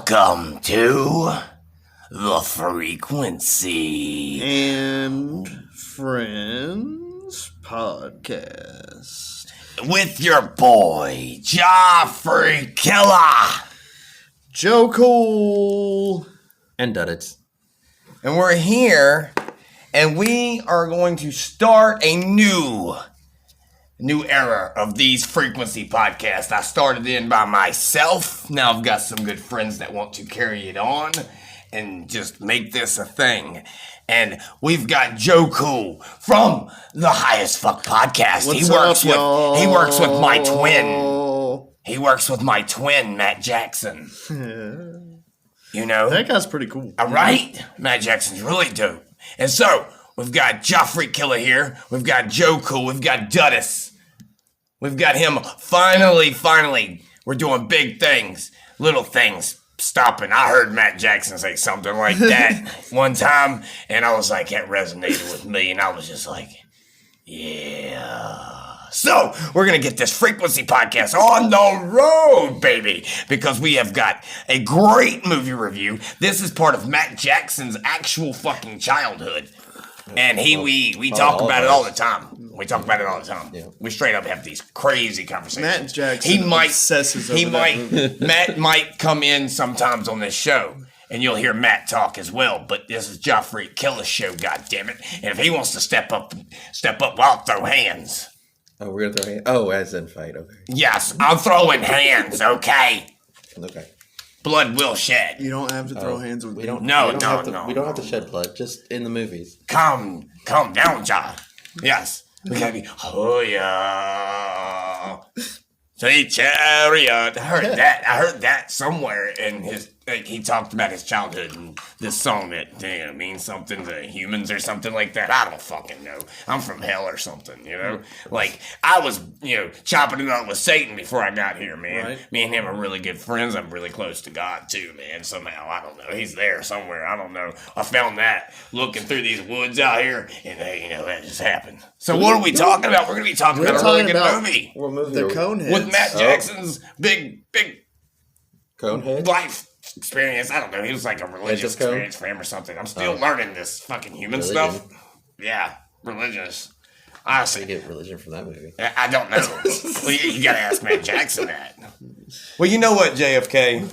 Welcome to the Freakquency and Friends Podcast with your boy Joffrey Killer, Joe Cool, and Duddits. and we're here, and we are going to start a new era of these Freakquency podcasts. I started in by myself. Now I've got some good friends that want to carry it on and just make this a thing. And we've got Joe Cool from the Highest Fuck Podcast. What's up, y'all? He works with my twin. He works with my twin, Matt Jackson. You know? That guy's pretty cool. All right? Matt Jackson's really dope. And so, we've got Joffrey Killer here. We've got Joe Cool. We've got Duddis. We've got him finally. We're doing big things. Little things stopping. I heard Matt Jackson say something like that one time, and I was like, that resonated with me, and I was just like, yeah. So, we're going to get this Freakquency podcast on the road, baby, because we have got a great movie review. This is part of Matt Jackson's actual fucking childhood. And we talk about it all the time. We talk about it all the time. Yeah. We straight up have these crazy conversations. Matt Jackson obsesses over that movie. Matt might come in sometimes on this show, and you'll hear Matt talk as well. But this is Joffrey Killer's show, goddammit. And if he wants to step up, I'll throw hands. Oh, we're gonna throw hands? Oh, as in fight, okay. Yes, I'm throwing hands, okay? Okay. Blood will shed. You don't have to throw hands with me. We don't No. We don't have to shed blood, just in the movies. Calm down, John. Yes. We gotta be, oh yeah. Sweet chariot. I heard that somewhere in his, like, he talked about his childhood and this song that means something to humans or something like that. I don't fucking know. I'm from hell or something, you know? Like, I was, chopping it up with Satan before I got here, man. Right. Me and him are really good friends. I'm really close to God, too, man. Somehow, I don't know. He's there somewhere. I don't know. I found that looking through these woods out here, and, that just happened. So what are we talking about? We're going to be talking about a really good movie. What movie? The Coneheads. With Matt Jackson's big Coneheads? life experience. I don't know. He was like a religious experience for him or something. I'm still learning this fucking human stuff. Yeah, religious. Honestly, I get religion from that movie. I don't know. Well, you got to ask Matt Jackson that. Well, you know what, JFK?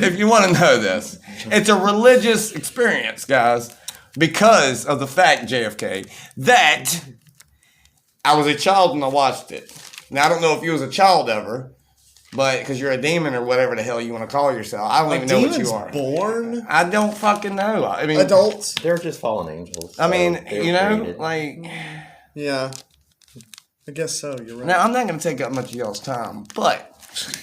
if you want to know this, it's a religious experience, guys, because of the fact, JFK, that I was a child when I watched it. Now, I don't know if you was a child ever, but because you're a demon or whatever the hell you want to call yourself. I don't even know what you are. Born? I don't fucking know. I mean, Adults? They're just fallen angels. I mean, created. like... Yeah. I guess so. You're right. Now, I'm not going to take up much of y'all's time, but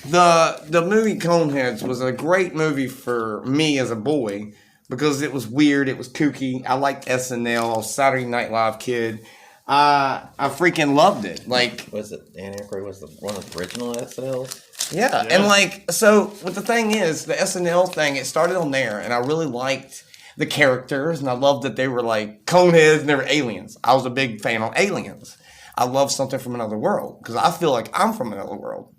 the movie Coneheads was a great movie for me as a boy because it was weird, it was kooky. I liked SNL, I was a Saturday Night Live kid. I freaking loved it. Like, Was it Dan Aykroyd was one of the original SNLs? yeah, and so, but the thing is, the SNL thing, it started on there, and I really liked the characters, and I loved that they were like Coneheads and they were aliens. I was a big fan of aliens. I love something from another world because I feel like I'm from another world.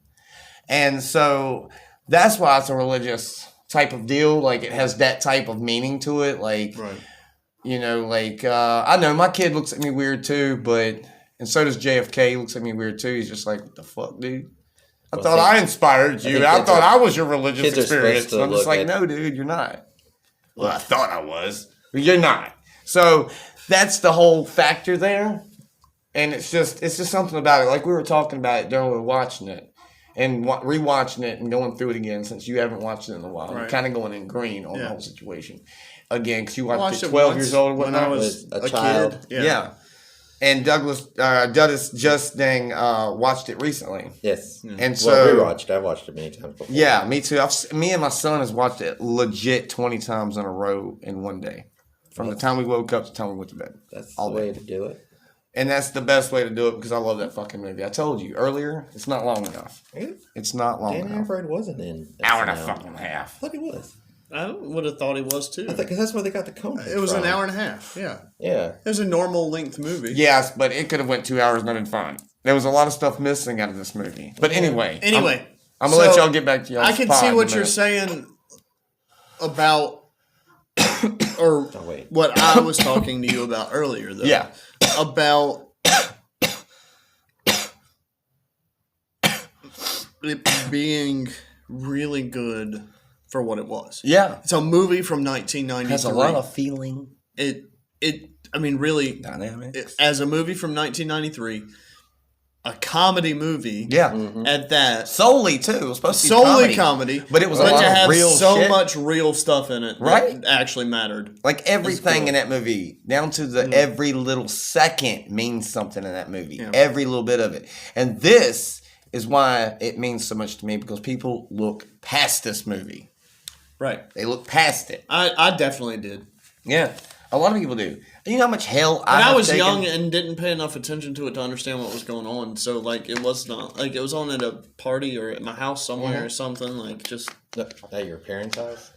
And so that's why it's a religious type of deal. Like, it has that type of meaning to it. Like, Right. I know my kid looks at me weird too, and so does JFK. He looks at me weird too. He's just like, what the fuck, dude? I thought I inspired you. I thought I was your religious experience. I'm just like, no, dude, you're not. Well, I thought I was. But you're not. So that's the whole factor there. And it's just something about it. Like we were talking about it during we were watching it and rewatching it and going through it again since you haven't watched it in a while. Right. Kind of going in green on the whole situation. Again, because you watched it it 12 years old when I was a child. kid. Yeah. And Duddis just watched it recently. Yes. And so rewatched. I've watched it many times before. Yeah, me too. Me and my son has watched it legit 20 times in a row in one day. From the time we woke up to the time we went to bed. That's the way to do it. And that's the best way to do it because I love that fucking movie. I told you earlier, it's not long enough. Really? It's not long Dan enough. Aykroyd wasn't in Hour and a SNL. fucking half. I thought he was. I would have thought he was too. Because that's where they got the Coneheads It was from. an hour and a half. Yeah. Yeah. It was a normal length movie. Yes, but it could have went 2 hours and been fine. There was a lot of stuff missing out of this movie. But anyway. Anyway. I'm going to let y'all get back to y'all. I can see what you're saying about, or what I was talking to you about earlier, though. Yeah. About it being really good for what it was. Yeah. It's a movie from 1993. Has a lot of feeling. I mean, really, Dynamics. as a movie from 1993, a comedy movie. Yeah. At that. Solely, too. It was supposed to be solely comedy. But it was a lot of real shit. so much real stuff in it right? that actually mattered. Like everything in that movie, down to the every little second means something in that movie. Yeah. Every little bit of it. And this is why it means so much to me, because people look past this movie. Right. They look past it. I definitely did. Yeah. A lot of people do. You know how much hell I was young and didn't pay enough attention to it to understand what was going on. So, like, it was not... Like, it was on at a party or at my house somewhere or something. Like, just... At your parents' house?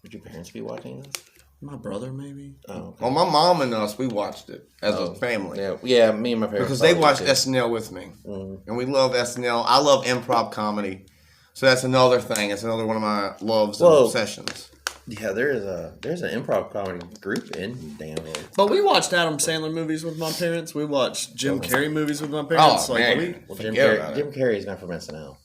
Would your parents be watching this? My brother, maybe. Oh, okay. Well, my mom and us, we watched it as a family. Yeah, me and my parents. Because they watched SNL with me. Mm-hmm. And we love SNL. I love improv comedy. So that's another thing. It's another one of my loves and obsessions. Yeah, there's an improv comedy group in Danville. But we watched Adam Sandler movies with my parents. We watched Jim Carrey movies with my parents. Oh, man. Jim Carrey's not from SNL.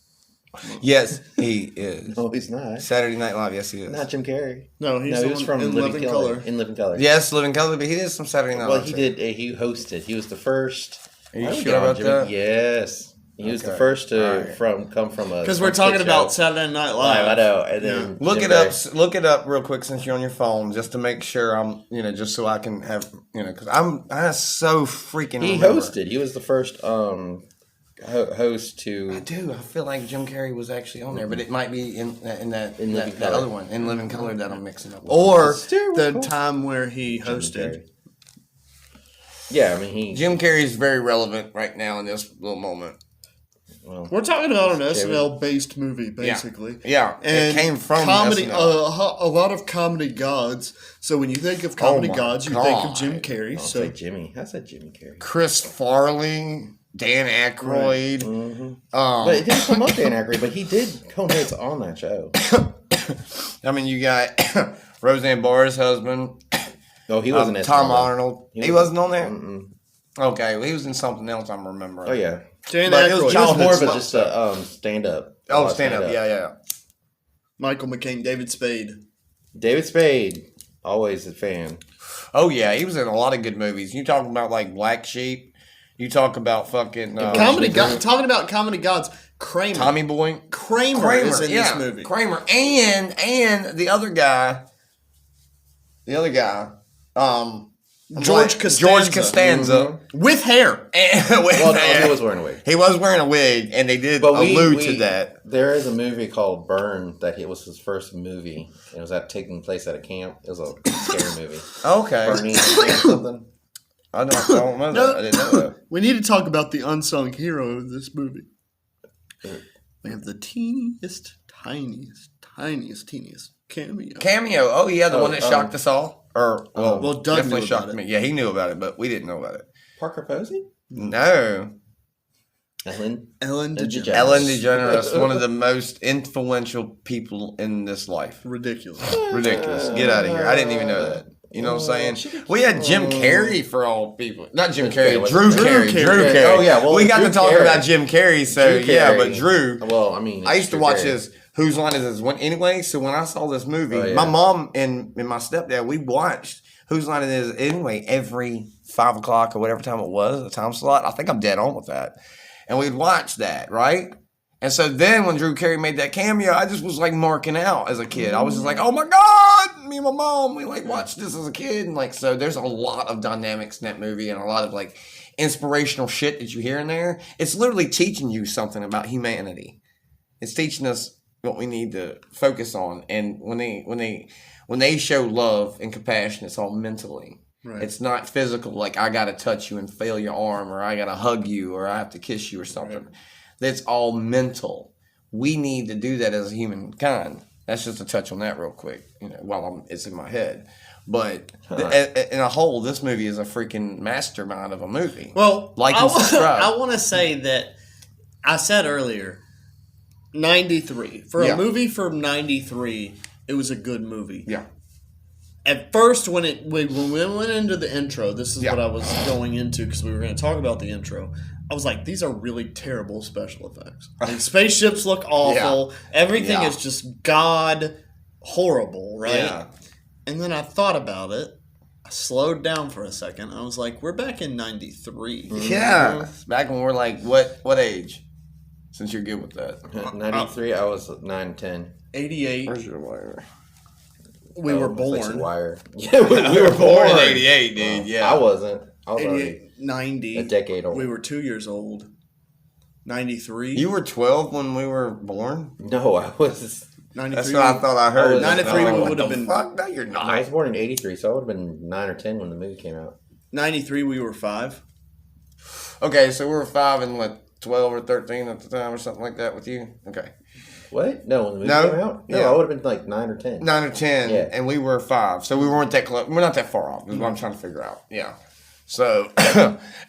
Yes, he is. No, he's not. Saturday Night Live, yes, he is. Not Jim Carrey. No, he was from In Living Color. In Living Color. Yes, Living Color, but he did some Saturday Night Live. Well, he did. He hosted. He was the first. Are you sure about that? Yes. He was the first to come from a... Because we're talking about Saturday Night Live. I know. And then Look it up real quick since you're on your phone, just to make sure I'm, just so I can have, because I so freaking He remember. hosted. He was the first host to... I do. I feel like Jim Carrey was actually on there, but it might be in that Color. other one, in Living Color, that I'm mixing up with. Or the time where he hosted. Yeah, I mean, Jim Carrey's very relevant right now in this little moment. Well, we're talking about an SNL-based movie, basically. Yeah, and it came from comedy. SNL. A lot of comedy gods. So when you think of comedy gods, you think of Jim Carrey. Say Jimmy. I said Jimmy Carrey. Chris Farley, Dan Aykroyd. Right. Mm-hmm. But it didn't come up Dan Aykroyd, but he did Coneheads on that show. I mean, you got Roseanne Barr's husband. No, he wasn't. Tom Arnold. He wasn't on there? Mm-mm. Okay, well, he was in something else I'm remembering. Oh, yeah. Dan Aykroyd. It was more of just a stand-up. Oh, stand-up. Yeah. Michael McCain, David Spade. David Spade, always a fan. Oh, yeah, he was in a lot of good movies. You talk about, like, Black Sheep. You talk about fucking... talking about comedy gods, Kramer. Tommy Boy. Kramer is in this movie. Kramer. And the other guy... George Costanza. Mm-hmm. With hair. No, he was wearing a wig. He was wearing a wig, and they did allude to that. There is a movie called Burn that it was his first movie. It was taking place at a camp. It was a scary movie. Okay. Burning something. I don't know that. I didn't know that. We need to talk about the unsung hero of this movie. We have the tiniest cameo. Oh, yeah, the one that shocked us all. Doug definitely shocked me. Yeah, he knew about it, but we didn't know about it. Parker Posey? No. Ellen DeGeneres. Ellen DeGeneres, one of the most influential people in this life. Ridiculous. Get out of here. I didn't even know that. You know what I'm saying? We had Jim Carrey for all people. Not Jim Carrey, Drew Carey. Oh, yeah. Well, we got to talk about Jim Carrey, so but Drew. Well, I mean, I used to watch his Whose Line Is This anyway, so when I saw this movie, my mom and my stepdad, we watched Whose Line Is This anyway every 5 o'clock or whatever time it was, the time slot. I think I'm dead on with that. And we'd watch that, right? And so then when Drew Carey made that cameo, I just was like marking out as a kid. I was just like, oh my God, me and my mom, we like watched this as a kid. And like, so there's a lot of dynamics in that movie and a lot of like inspirational shit that you hear in there. It's literally teaching you something about humanity. It's teaching us what we need to focus on. And when they show love and compassion, it's all mentally. Right. It's not physical, like I gotta touch you and feel your arm, or I gotta hug you, or I have to kiss you or something. Right. That's all mental. We need to do that as a humankind. That's just a touch on that real quick, while it's in my head. But in a whole, this movie is a freaking mastermind of a movie. Well, and subscribe. I want to say that I said earlier, 93. For a movie from 93, it was a good movie. Yeah. At first, when we went into the intro, this is Yeah. what I was going into because we were going to talk about the intro. I was like, these are really terrible special effects. Like, spaceships look awful. Yeah. Everything is just god horrible, right? Yeah. And then I thought about it. I slowed down for a second. I was like, we're back in 93. Yeah. Back when we're like, what age? Since you're good with that. 93, I was 9, 10. 88. Where's your wire? We were born. Wire. Yeah, we were born in 88, dude. Yeah. I wasn't. I was 88, 90. a decade old. We were 2 years old. 93. You were 12 when we were born? No, I was. 93. That's what I thought I heard. 93 we would have been. Fuck, no, you're not. I was born in 83, so I would have been 9 or 10 when the movie came out. 93, we were 5. Okay, so we were 5 and what, 12 or 13 at the time or something like that with you? Okay. What? No, when the movie came out? No, I would have been like 9 or 10. 9 or 10, yeah. And we were 5. So we weren't that close. We're not that far off, is what I'm trying to figure out. Yeah. So,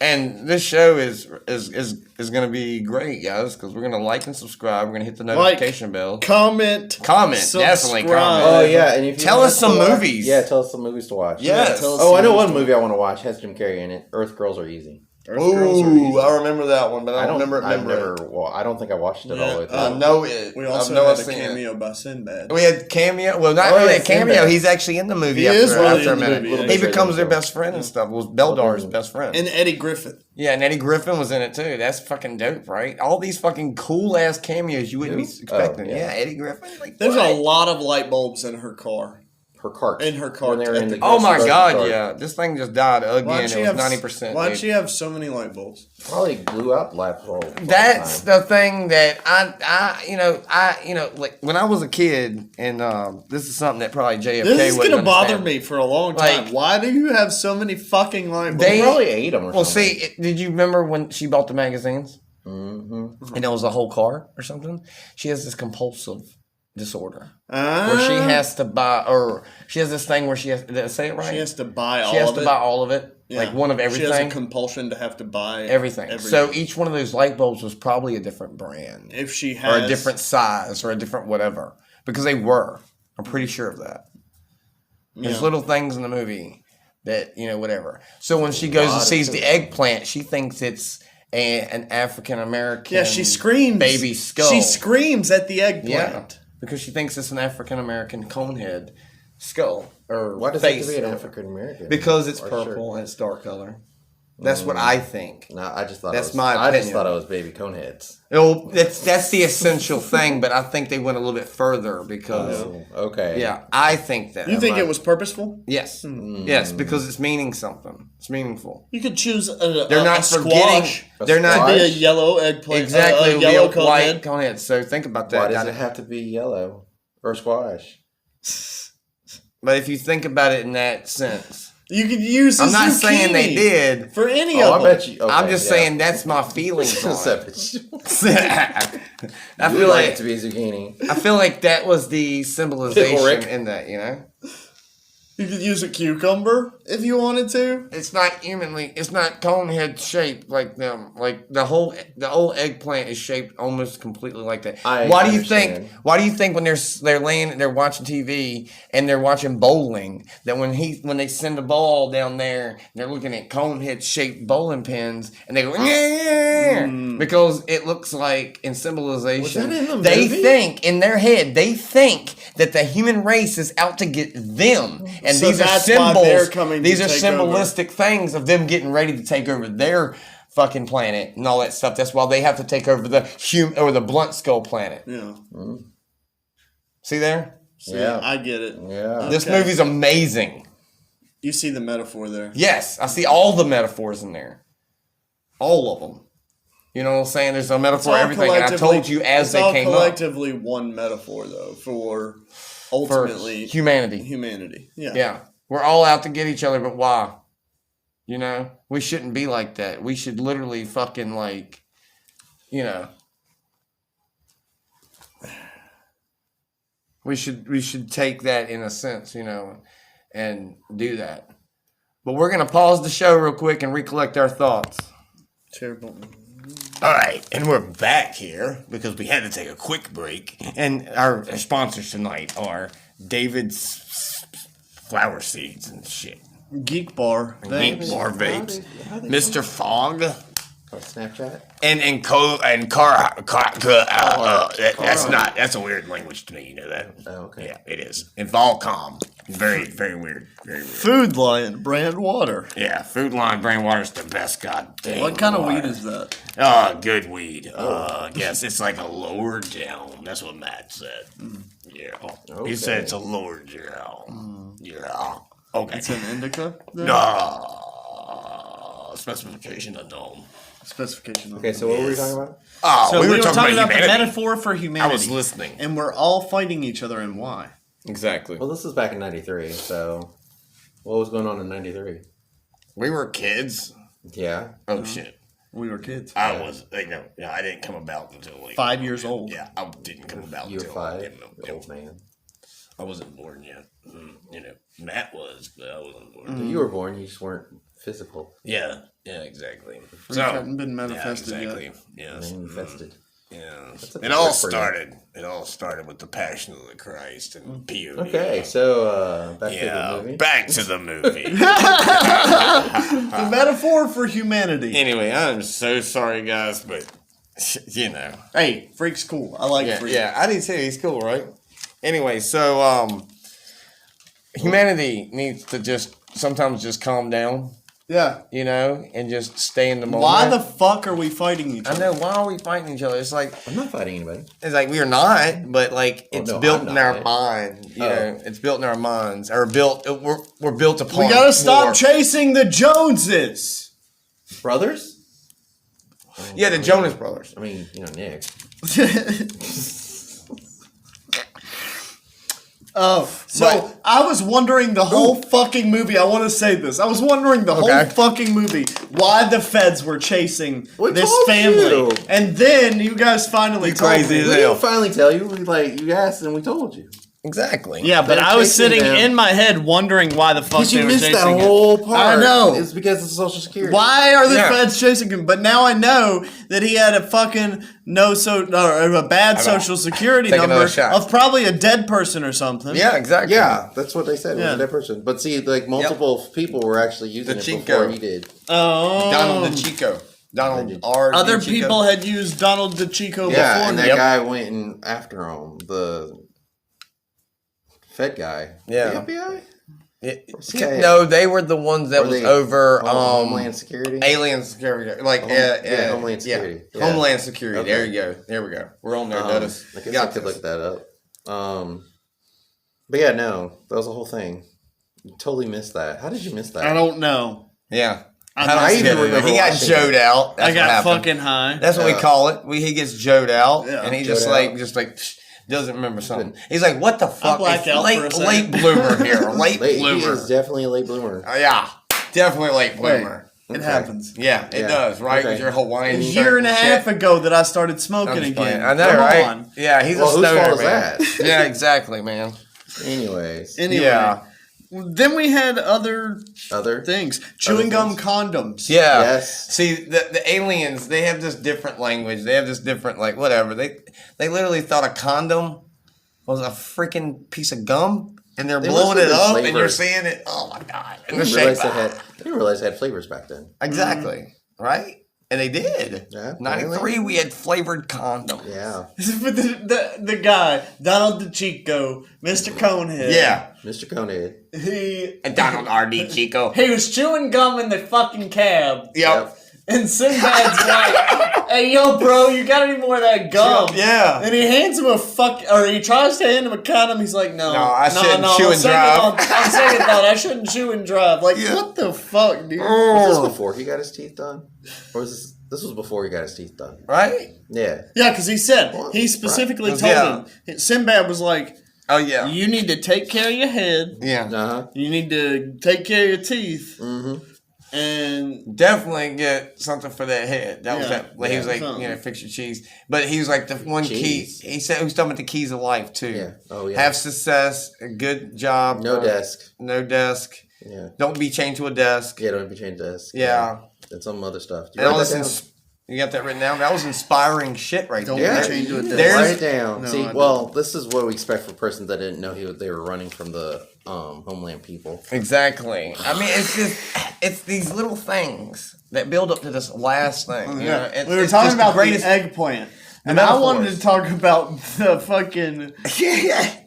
and this show is going to be great, guys, because we're going to like and subscribe. We're going to hit the notification bell. Comment, definitely comment. Oh, yeah. And if you tell us some movies. Yeah, tell us some movies to watch. Yes. I know one movie I want to watch. Has Jim Carrey in it. Earth Girls Are Easy. Ooh, I remember that one, but I don't remember it. Well, I don't think I watched it all the way through. I know it. We also had a cameo by Sinbad. We had cameo. Well, not really a cameo. Sinbad. He's actually in the movie. He is really in the movie. He becomes their best friend and stuff. Was Beldar's best friend. And Eddie Griffin. Yeah, and Eddie Griffin was in it too. That's fucking dope, right? All these fucking cool ass cameos you wouldn't be expecting. Yeah, Eddie Griffin. Like, there's a lot of light bulbs in her car. Her cart. In her car. Oh my god, yeah. This thing just died again. It was 90%. Why'd she have so many light bulbs? Probably blew up light bulbs. That's the thing that I like when I was a kid, and this is something that probably JFK This is wouldn't gonna bother understand. me for a long time. Like, why do you have so many fucking light bulbs? They probably ate them or well, something. see, did you remember when she bought the magazines? Mm-hmm. And it was a whole car or something? She has this compulsive disorder where she has to buy, or she has this thing where she has, did I say it right? She has to buy all of it. She has to buy all of it. Yeah. Like one of everything. She has a compulsion to have to buy everything. So each one of those light bulbs was probably a different brand. If she has. Or a different size or a different whatever. Because they were. I'm pretty sure of that. There's little things in the movie that, whatever. So when she goes and sees the eggplant, she thinks it's an African American. Yeah, she screams. Baby skull. She screams at the eggplant. Yeah, because she thinks it's an African American conehead skull or why does face. it have to be an African American? Because it's purple and it's dark color. That's what I think. No, I just thought that's my opinion. I just thought it was baby Coneheads. Well, that's the essential thing, but I think they went a little bit further because. Okay. Yeah, I think that. You think it was purposeful? Yes. Yes, because it's meaning something. It's meaningful. You could choose they're not forgetting. Squash. They're not to be a yellow eggplant. Exactly. A yellow conehead. White conehead. So think about that. Why does it have to be yellow or squash? But if you think about it in that sense. You could use. I'm not saying they did for any of them. I bet you. Okay, I'm just saying that's my feelings on it. I feel like it to be zucchini. I feel like that was the symbolization in that. You could use a cucumber if you wanted to. It's not it's not conehead shaped like them. Like the old eggplant is shaped almost completely like that. Why do you think when they're watching TV and they're watching bowling that when they send a ball down there and they're looking at conehead shaped bowling pins and they go because it looks like in symbolization. Was that in the movie? They think in their head that the human race is out to get them. And so these are symbols. These are symbolistic things of them getting ready to take over their fucking planet and all that stuff. That's why they have to take over the blunt skull planet. Yeah. See there? Yeah, I get it. Yeah. This movie's amazing. You see the metaphor there. Yes, I see all the metaphors in there. All of them. You know what I'm saying? There's a metaphor for everything. And I told you as they came up. It's collectively one metaphor, though, for ultimately humanity. Yeah. Yeah. We're all out to get each other, but why? We shouldn't be like that. We should literally fucking we should take that in a sense, and do that. But we're going to pause the show real quick and recollect our thoughts. Terrible. All right, and we're back here because we had to take a quick break. And our sponsors tonight are David's flower seeds and shit. Geek Bar. Geek Bar vapes. Mr. Fogg. Snapchat. And that's a weird language to me, you know that? Oh, okay. Yeah, it is. And Volcom. Very, very weird. Very weird. Food Line brand water. Yeah, Food Line brand water is the best goddamn. What kind water. of weed is that? Good weed. Yes, it's like a lower down. That's what Matt said. Yeah. Okay. He said it's a lower down. Yeah. Okay. It's an indica? No. Specification unknown. Specification. Okay, so what were we talking about? Oh, So we were talking about humanity. the metaphor for humanity. I was listening. And we're all fighting each other, and why? Exactly. Well, this was back in '93. So, what was going on in '93? We were kids. Yeah. Oh, shit. We were kids. I was, I didn't come about until 5 years old. Yeah, I didn't come about You were until 5. Old man. I wasn't born yet. Matt was, but I wasn't born. You were born. You just weren't physical. Yeah, exactly. Freak hadn't been manifested exactly. yet. Yes. Manifested. Yeah. a It all word for you. started. It all started with the Passion of the Christ and POV. Okay, so back to the movie. Back to the movie. The metaphor for humanity. Anyway, I'm so sorry, guys, but Hey, Freak's cool. I like Freak. Yeah, I do too. He's cool, right? Anyway, so humanity needs to sometimes just calm down, Yeah. and just stay in the moment. Why the fuck are we fighting each I other? know, why are we fighting each other? It's like I'm not fighting anybody. we are not, but it's built I'm in not. our mind. You know, it's built in our minds, or we're built upon. We gotta stop war. chasing the Joneses. Brothers? Yeah, the Jonas Brothers. I mean, Nick. So I was wondering the whole fucking movie. I want to say this. I was wondering the whole fucking movie why the feds were chasing this family, you. and then you guys finally told crazy me. as We hell. didn't finally tell you. You asked and we told you. Exactly. Yeah, but They're I was chasing sitting them. in my head wondering why the fuck Because they you were missed chasing that him. whole part. I know. It's because of Social Security. Why are the Yeah. feds chasing him? But now I know that he had a fucking a bad social security Take number another shot. of probably a dead person or something. Yeah, exactly. Yeah, that's what they said. It Yeah. was a dead person. But see, multiple people were actually using The it Chico. before he did. Oh. Donald DeChico. Donald R. Other DeChico. people had used Donald DeChico Yeah, before. and that him. guy went in after him. The Fed guy. Yeah. The FBI? Yeah. No, they were the ones that Were was they over Homeland Security? alien security, Homeland Security. Yeah. Yeah. Homeland Security. Okay. There you go. There we go. We're on there. Notice. I guess I could look that up. But yeah, no, that was the whole thing. You totally missed that. How did you miss that? I don't know. Yeah. I even remember he got watching Joed it. out. That's I got what happened. fucking high. That's what we call it. He gets Joed out, Yeah. and he Joed just out. doesn't remember something. He's like, "What the fuck?" blacked It's out for a second. late bloomer here. Late He bloomer. is definitely a late bloomer. Yeah, definitely late bloomer. It happens. Yeah, it does. Right Okay. with your Hawaiian A shirt year and a half shit. ago that I started smoking I'm just again. playing. I know, Come right? on. Yeah, he's Well, a whose stoner, fault is man. that? Yeah, exactly, man. Anyways. Anyway. Yeah. Then we had other Other? things. Chewing gum things. condoms. Yeah. Yes. See, the aliens, they have this different language. They have this different, whatever. They literally thought a condom was a freaking piece of gum, and they're They blowing must it have up, been and you're flavored. seeing it. Oh, my God. I In the didn't shape. realize they had flavors back then. Exactly. Right? And they did. Yeah, 93, we had flavored condoms. Yeah. But the guy, Donald DeChico, Mr. Conehead. Yeah. Mr. Conehead. He And Donald R.D. Chico. he was chewing gum in the fucking cab. Yep. And Sinbad's like, "Hey, yo, bro, you got any more of that gum?" Yeah. And he hands him he tries to hand him a condom. He's like, "No, I shouldn't chew on and second drive." thought- On second thought, I shouldn't chew and drive. Like, what the fuck, dude? Was this before he got his teeth done? Or was this was before he got his teeth done? Right? Yeah. Yeah, because he said, What? he specifically Right. told Yeah. him, Sinbad was like, Oh, yeah. "You need to take care of your head. Yeah. Uh-huh. You need to take care of your teeth." Mm-hmm. And Definitely get something for that head. That was Yeah. that. He was like, something. fix your cheese. But he was like the one Cheese. key. He said he was talking about the keys of life too. Yeah. Oh, yeah. Have success, a good job. No desk. No desk. Yeah. Don't be chained to a desk. Yeah, don't be changed desk. Yeah. And some other stuff. Did you And write all that this down? You got that written down? That was inspiring shit right Don't there. change it. Write it down. No, See, this is what we expect for a person that didn't know they were running from the homeland people. Exactly. I mean, it's these little things that build up to this last thing. You know? We were talking about the eggplant. And I wanted to talk about the fucking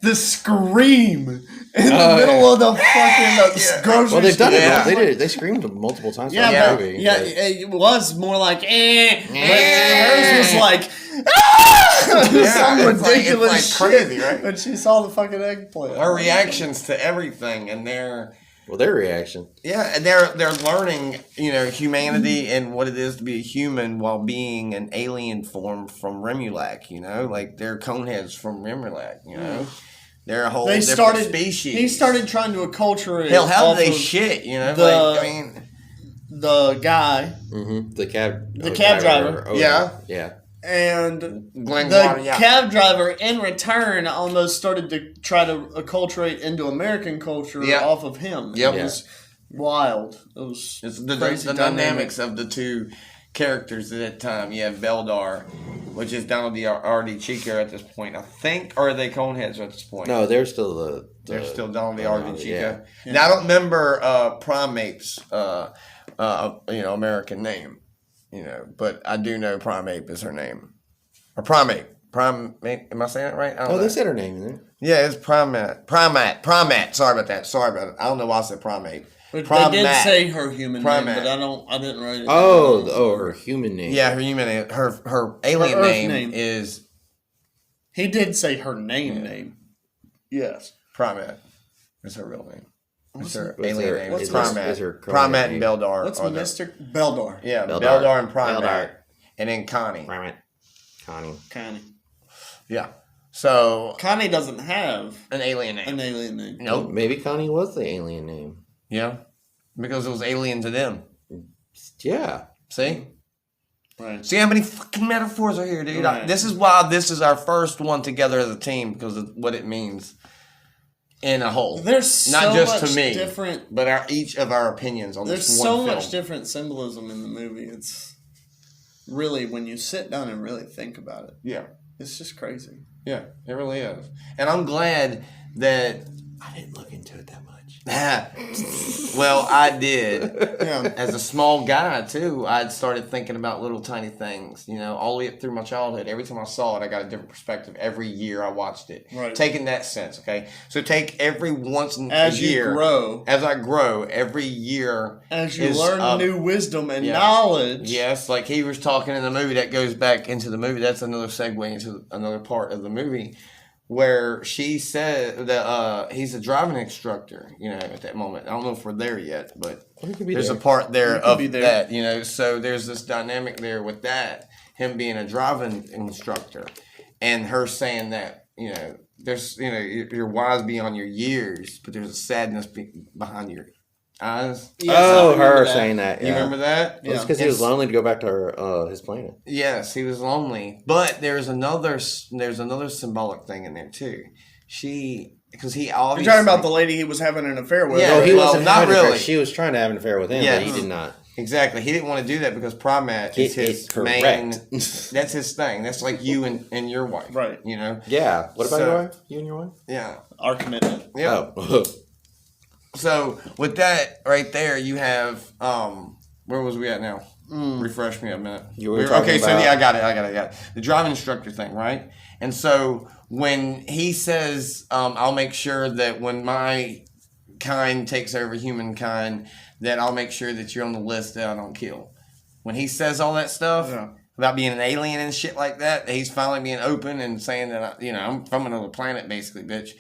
the scream in the middle of the fucking grocery store. Well, they've done it. They did it. They screamed multiple times. Yeah, the movie, it was more like hers was like some ridiculous it's like crazy, right? When she saw the fucking eggplant. Her reactions to everything, and their reaction. Yeah, and they're learning, humanity and what it is to be a human while being an alien form from Remulac. Like they're Coneheads from Remulac. They're a whole different species. He started trying to acculturate. Hell, how do they shit? The guy, the cab driver. Yeah. And the cab driver, in return, almost started to try to acculturate into American culture off of him. Yep. It was wild. It's the dynamics of the two characters at that time. You have Beldar, which is Donald D. Chico at this point, I think, or are they Coneheads at this point? No, they're still they're still Donald D. Chico. Yeah. Now I don't remember Primate's American name. But I do know Primate is her name. Or Primate. Primate, am I saying it right? They said her name in there. Yeah, it's Primate. Sorry about that. I don't know why I said Primate. But they did say her human name, but I didn't write it down. Her human name. Yeah, her human name. Her alien name is... He did say her name. Yes. Primate is her real name. What's her alien name? What's Primate and Beldar. What's Mr. Beldar? Yeah, Beldar and Primate. And then Connie. Primate. Connie. Yeah. So... Connie doesn't have... An alien name. Nope. Maybe Connie was the alien name. Yeah. Because it was alien to them. Yeah. See? Right. See how many fucking metaphors are here, dude? Right. This is why this is our first one together as a team, because of what it means. In a whole. There's not so just much to me, different, but each of our opinions on this one film. There's so much different symbolism in the movie. It's really, when you sit down and really think about it. Yeah. It's just crazy. Yeah, it really is. And I'm glad that... I didn't look into it that much. Well, I did. Yeah. As a small guy, too, I'd started thinking about little tiny things, all the way up through my childhood. Every time I saw it, I got a different perspective. Every year I watched it. Right. Taking that sense, okay? So take every once in a year. As I grow, every year. As you learn new wisdom and knowledge. Yes, like he was talking in the movie, that goes back into the movie. That's another segue into another part of the movie. Where she said that he's a driving instructor, at that moment. I don't know if we're there yet, but there's a part there of that, So there's this dynamic there with that, him being a driving instructor, and her saying that, there's, you're wise beyond your years, but there's a sadness behind your eyes. Yes, her saying that. Yeah. You remember that? Yeah. It's because he was lonely to go back to his planet. Yes, he was lonely. But there's another symbolic thing in there too. Because he obviously... You're talking about the lady he was having an affair with. Yeah, he wasn't not really. She was trying to have an affair with him, but he did not. Exactly. He didn't want to do that because Primate is his main... That's his thing. That's like you and your wife. Right. Yeah. What about your wife? You and your wife? Yeah. Our commitment. Yeah. Oh. So with that right there, you have where was we at now? Refresh me a minute. I got it. The driving instructor thing, right? And so when he says, "I'll make sure that when my kind takes over humankind, that I'll make sure that you're on the list that I don't kill." When he says all that stuff about being an alien and shit like that, he's finally being open and saying that I'm from another planet, basically, bitch.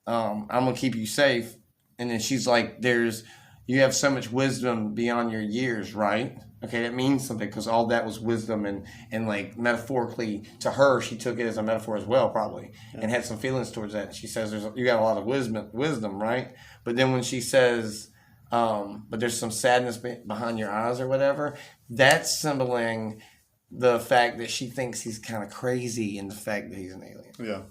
I'm gonna keep you safe. And then she's like, you have so much wisdom beyond your years, right? Okay, that means something because all that was wisdom and like metaphorically to her, she took it as a metaphor as well, probably, and had some feelings towards that. She says, you got a lot of wisdom, right? But then when she says, but there's some sadness behind your eyes or whatever, that's symboling the fact that she thinks he's kind of crazy in the fact that he's an alien. Yeah.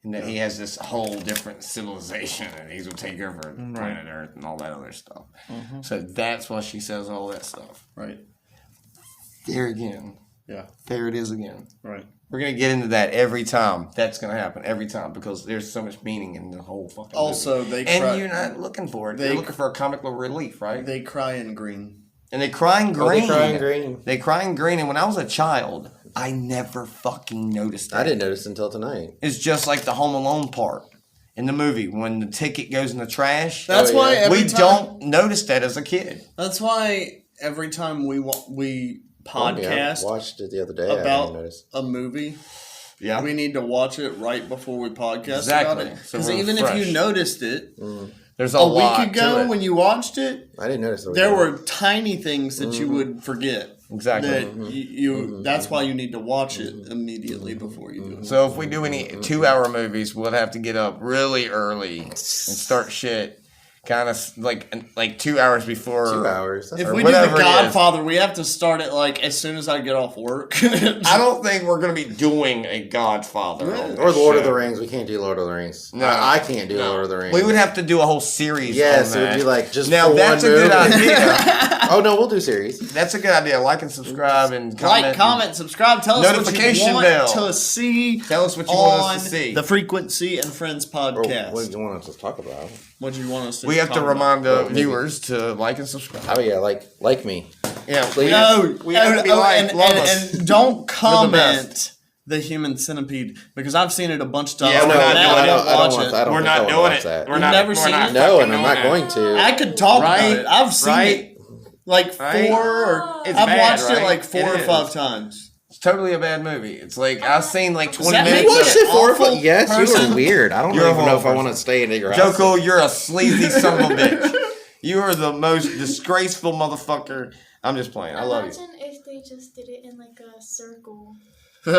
And that he has this whole different civilization and he's going to take over planet Earth and all that other stuff. Mm-hmm. So that's why she says all that stuff. Right. There again. Yeah. There it is again. Right. We're going to get into that every time. That's going to happen every time because there's so much meaning in the whole fucking also, movie. You're not looking for it. You're looking for a comic relief, right? They cry in green. And they cry in green. They cry in green. They cry in green. And when I was a child, I never fucking noticed that. I didn't notice until tonight. It's just like the Home Alone part in the movie when the ticket goes in the trash. That's why we don't notice that as a kid. That's why every time we podcast I watched it the other day about a movie, we need to watch it right before we podcast about it. Because even if you noticed it, there's a week ago when you watched it, I didn't notice there were tiny things that you would forget. Exactly. That that's why you need to watch it immediately before you do it. So if we do any 2-hour movies, we'll have to get up really early and start shit. Kind of like 2 hours before. 2 hours. If we do The Godfather, we have to start it as soon as I get off work. I don't think we're going to be doing a Godfather. Or Lord of the Rings. We can't do Lord of the Rings. No, I can't do Lord of the Rings. We would have to do a whole series. Yes, it would be like just now. For That's one a movie. good idea. Oh no, we'll do series. That's a good idea. Like and subscribe and comment. Like, comment, subscribe. Tell us what you want to see. Tell us what you want us to see. The Frequency and Friends podcast. What do you want us to talk about? What do you want us to? We have to remind the viewers to like and subscribe. Oh yeah, like me. Yeah, please. We have to be love us. And don't comment the Human Centipede because I've seen it a bunch of times. Yeah, I don't watch it. We're not doing it. We've never seen it. No, and I'm not going to. I could talk about it. I've seen it like four. I've watched it like 4 or 5 times. It's totally a bad movie. It's like I've seen like 20 minutes. You watched it 4 or 5? Yes, person? You were weird. I don't even know if I want to stay at your house. Joko, you're a sleazy son of a bitch. You are the most disgraceful motherfucker. I'm just playing. I love you. Imagine if they just did it in like a circle. Oh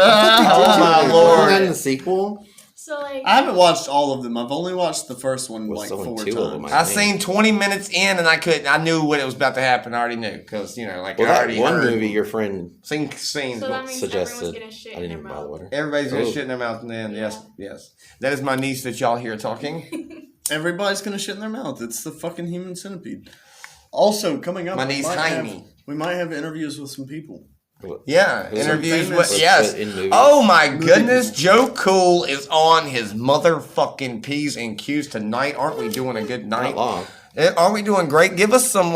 my lord! Isn't that in the sequel? So like, I haven't watched all of them. I've only watched the first one like 4 times. I seen 20 minminutes in, and I knew what it was about to happen. I already knew because I already one heard. movie your friend so that means suggested. Gonna shit I didn't in even their bother mouth. with her. Everybody's gonna shit in their mouth, and then yes. That is my niece that y'all hear talking. Everybody's gonna shit in their mouth. It's the fucking Human Centipede. Also, coming up, my niece Tiny. We might have interviews with some people. Yeah, interviews with Oh my goodness, Joe Cool is on his motherfucking P's and Q's tonight. Aren't we doing a good night? Not long. Aren't we doing great? Give us some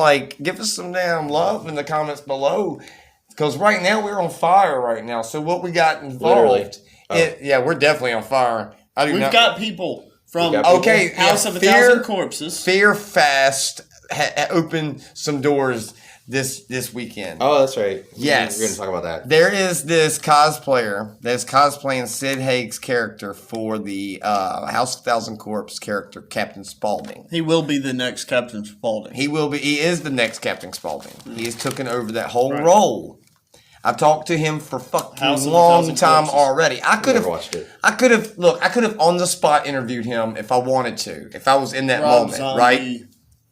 damn love in the comments below, because right now we're on fire right now. So what we got involved? We're definitely on fire. We've got people from House of a Thousand Corpses. Fear Fest opened some doors this weekend. Oh, that's right. Yes. We're going to talk about that. There is this cosplayer that's cosplaying Sid Haig's character for the House of Thousand Corpse character, Captain Spaulding. He will be the next Captain Spaulding. He is the next Captain Spaulding. He has taken over that whole role. I've talked to him for fucking long time already. I could have watched it. I could have on the spot interviewed him if I wanted to. If I was in that moment, right?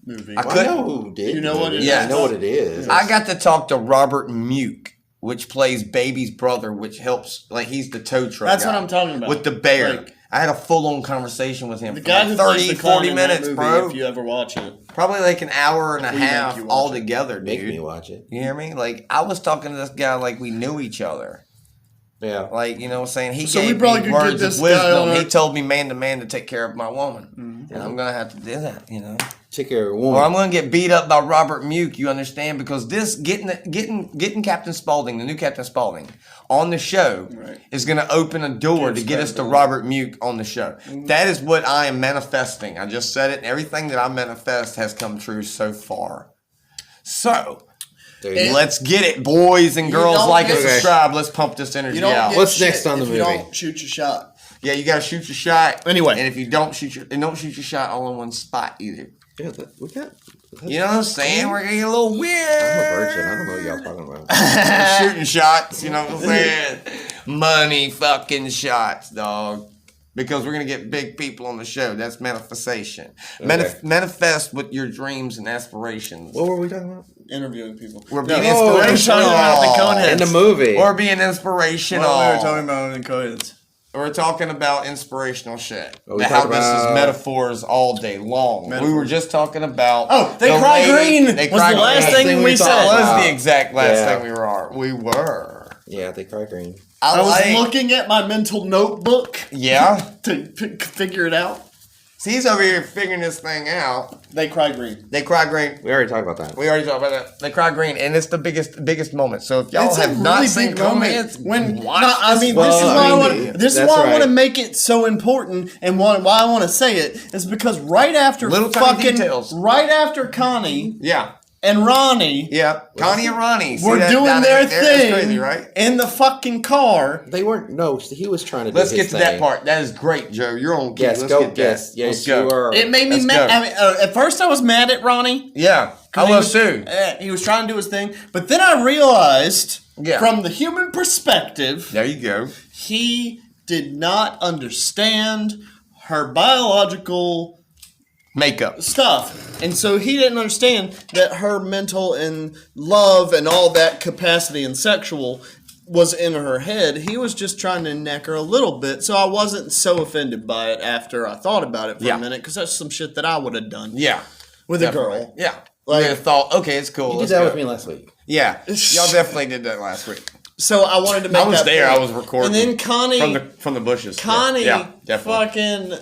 Movie. I could. You know what it is? I know what it is. I got to talk to Robert Muke, which plays Baby's brother, which helps. Like he's the tow truck. That's guy, what I'm talking about with the bear. I had a full-on conversation with him. The guy who 30, 40 minutes, bro. If you ever watch it, probably like an hour and a half all together, dude. Make me watch it. You hear me? Like I was talking to this guy like we knew each other. Yeah. Like, you know what I'm saying? He so gave we probably me could words get this of wisdom. guy He told me man to man to take care of my woman. Mm-hmm. And I'm going to have to do that, you know? Take care of a woman. Or I'm going to get beat up by Robert Muke, you understand? Because this, getting Captain Spaulding, the new Captain Spaulding, on the show is going to open a door to get us to Robert Muke on the show. Mm-hmm. That is what I am manifesting. I just said it. And everything that I manifest has come true so far. So... let's get it, boys and girls. Like and subscribe. Let's pump this energy out. What's next on the movie? You don't shoot your shot. Yeah, you gotta shoot your shot. Anyway, and if you don't shoot your shot all in one spot either. Yeah, we got. You know what I'm saying? We're gonna get a little weird. I'm a virgin. I don't know what y'all talking about. Shooting shots. You know what I'm saying? Money fucking shots, dog. Because we're going to get big people on the show. That's manifestation. Manifest with your dreams and aspirations. What were we talking about? Interviewing people. We're being inspirational. We're talking about the Coneheads. In the movie. Or being inspirational. What we were talking about in Coneheads. We're talking about inspirational shit. We How talk this is about- metaphors all day long. We were just talking about. Oh, They Cry Green was the last thing we said. That was the exact last Yeah. thing we were. Yeah, They Cry Green. I was looking at my mental notebook. Yeah. To figure it out. So he's over here figuring this thing out. They Cry Green. They Cry Green. We already talked about that. We already talked about that. They Cry Green, and it's the biggest moment. So if y'all have not seen Coneheads, This is why I want to make it so important, and why I want to say it is because right after right after Connie, and Ronnie, Connie and Ronnie were doing their thing, that's crazy, right? In the fucking car. They weren't. No, he was trying to. Let's get to that part. That is great, Joe. You're on key. Yes, Let's go. get that. Yes, you are. It made me mad. I mean, at first, I was mad at Ronnie. Yeah, I was too. He was trying to do his thing, but then I realized, Yeah. from the human perspective, There you go. he did not understand her biological Makeup. stuff. And so he didn't understand that her mental and love and all that capacity and sexual was in her head. He was just trying to neck her a little bit. So I wasn't so offended by it after I thought about it for a minute, because that's some shit that I would have done. Yeah. With Definitely. a girl. Yeah. Like, I thought, okay, it's cool. You did that with me last week. Yeah. Y'all definitely did that last week. So I wanted to make that I was there. point. I was recording. And then Connie from the bushes. Connie definitely. fucking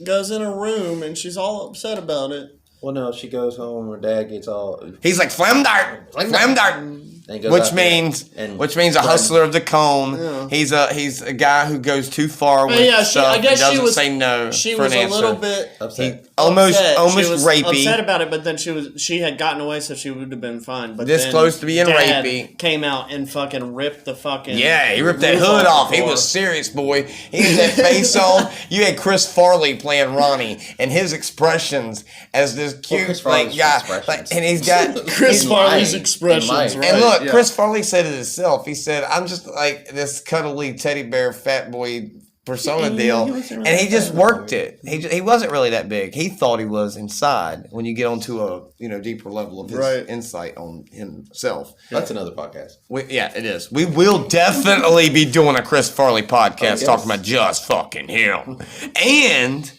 goes in a room and she's all upset about it. Well, no, she goes home. Her dad gets all. He's like flam dart, flam dart. Which means a hustler of the cone. Yeah. He's a guy who goes too far with stuff. I guess and she was say no. She for was an a answer. little bit upset. Almost she was rapey. upset about it, but then she had gotten away, so she would have been fine. But This then close to being Dad rapey. came out and fucking ripped the fucking Yeah, he ripped that hood off. He was serious, boy. He had that face on. You had Chris Farley playing Ronnie, and his expressions as this cute guy, and he's got Chris Farley's expressions. Right? And look, Chris Farley said it himself. He said, "I'm just like this cuddly teddy bear fat boy persona deal," and he just worked it. He wasn't really that big. He thought he was inside. When you get onto a deeper level of his insight on himself, that's another podcast. It is. We will definitely be doing a Chris Farley podcast talking about just fucking him, and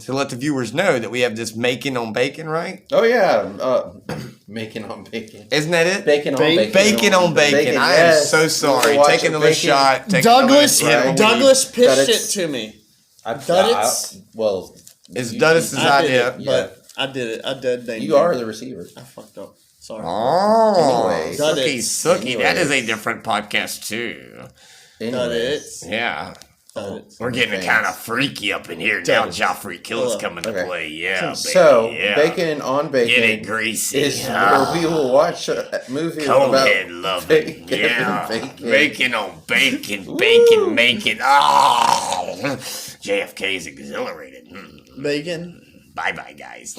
to let the viewers know that we have this Making on Bacon, right? Oh yeah, Making on Bacon. Isn't that it? Bacon on Bacon. Bacon on Bacon. I am so sorry. Taking another shot. Douglas pitched it to me. It's Duddis' idea. But I did it. I did that. You are the receiver. I fucked up. Sorry. Oh, Anyways. Sucky. That is a different podcast too. Yeah. We're getting kind of freaky up in here now. Joffrey Killer's coming to play. Yeah, so baby, Bacon on Bacon. Get it greasy. Is where we will watch a movie Conehead about loving. Bacon on Bacon. Bacon making. Oh, JFK's exhilarated. Bacon. Bye, guys.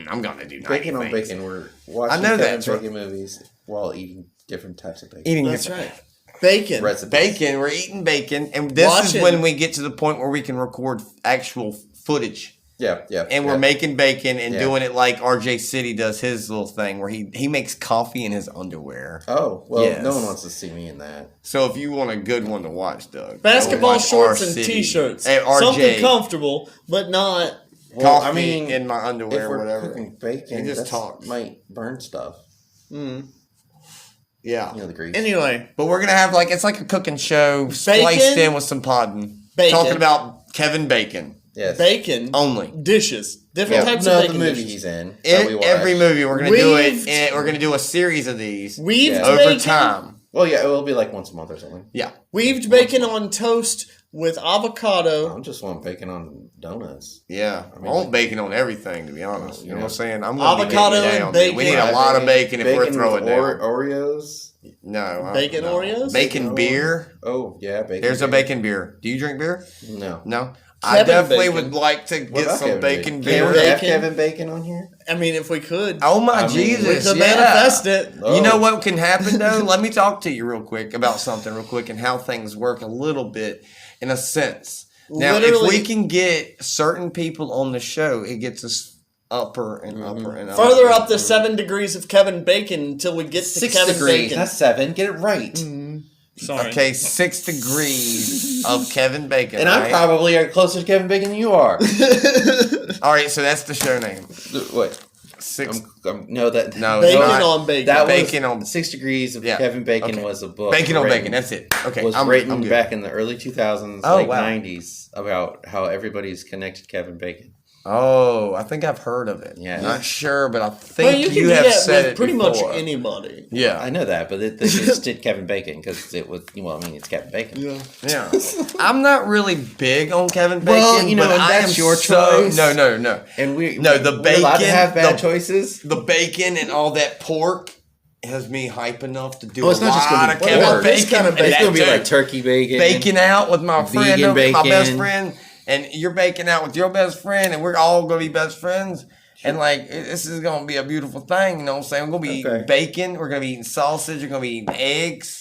I'm gonna do Bacon on things. Bacon. We're watching Bacon movies while eating different types of bacon. That's right. Bacon. Bacon. We're eating bacon. And this is when we get to the point where we can record actual footage. Yeah. And we're making bacon and doing it like RJ City does his little thing where he makes coffee in his underwear. Oh, well, no one wants to see me in that. So if you want a good one to watch, Doug. Basketball shorts and T-shirts. Something comfortable, but not... Well, I mean, in my underwear if or whatever. Cooking bacon, just talks. Might burn stuff. Yeah. The grease. Anyway. But we're going to have it's like a cooking show spliced in with some podding. Talking about Kevin Bacon. Yes. Bacon. Only. Dishes. Different types of bacon the movie dishes. he's in. Every movie. We're going to do it. And we're going to do a series of these. Over time. Well, yeah, it will be like once a month or something. Yeah. Weaved bacon on toast with avocado. I just want bacon on donuts. Yeah. I want bacon on everything, to be honest. You know what I'm saying? I'm going avocado and bacon. We need a lot of bacon if we're throwing down. Oreos? No. Bacon Oreos? Bacon beer? Oh, yeah, bacon. There's a bacon beer. Do you drink beer? No. I definitely would like to get some bacon beer. Can we have Kevin Bacon on here? I mean, if we could. Oh my Jesus! We could manifest it. Oh. You know what can happen though? Let me talk to you real quick about something real quick and how things work a little bit in a sense. Now, if we can get certain people on the show, it gets us upper and upper and upper. Further up the 7 degrees of Kevin Bacon until we get to 6 Kevin degrees. Bacon. That's 7. Get it right. Sorry. Okay, 6 degrees of Kevin Bacon. And I'm right? probably closer to Kevin Bacon than you are. All right, so that's the show name. What? 6. No, that No, Bacon not. on Bacon. that Bacon was on 6 Degrees of Yeah. Kevin Bacon Okay. was a book. Bacon on written- Bacon. That's it. Okay, Was I'm written good. back in the early 2000s, Oh, late wow. 90s, about how everybody's connected to Kevin Bacon. Oh, I think I've heard of it. Yeah. Not sure, but I Well, think you can you do have that said with it pretty much before. anybody. Yeah. I know that, but they just did Kevin Bacon because it was, well, I mean, it's Kevin Bacon. Yeah. I'm not really big on Kevin Bacon. Well, you know, but and I that's am your so, choice. No. And No, the we're allowed to bacon, have bad the- choices. The bacon and all that pork has me hype enough to do Oh, it's a not just gonna lot be of Kevin pork. Bacon. This kind of and It's that going to be too. like turkey bacon. Baking out with my friend, Vegan my best bacon. friend, and you're baking out with your best friend, and we're all gonna be best friends. And like this is gonna be a beautiful thing, you know what I'm saying? We're gonna be eating bacon, we're gonna be eating sausage, we're gonna be eating eggs.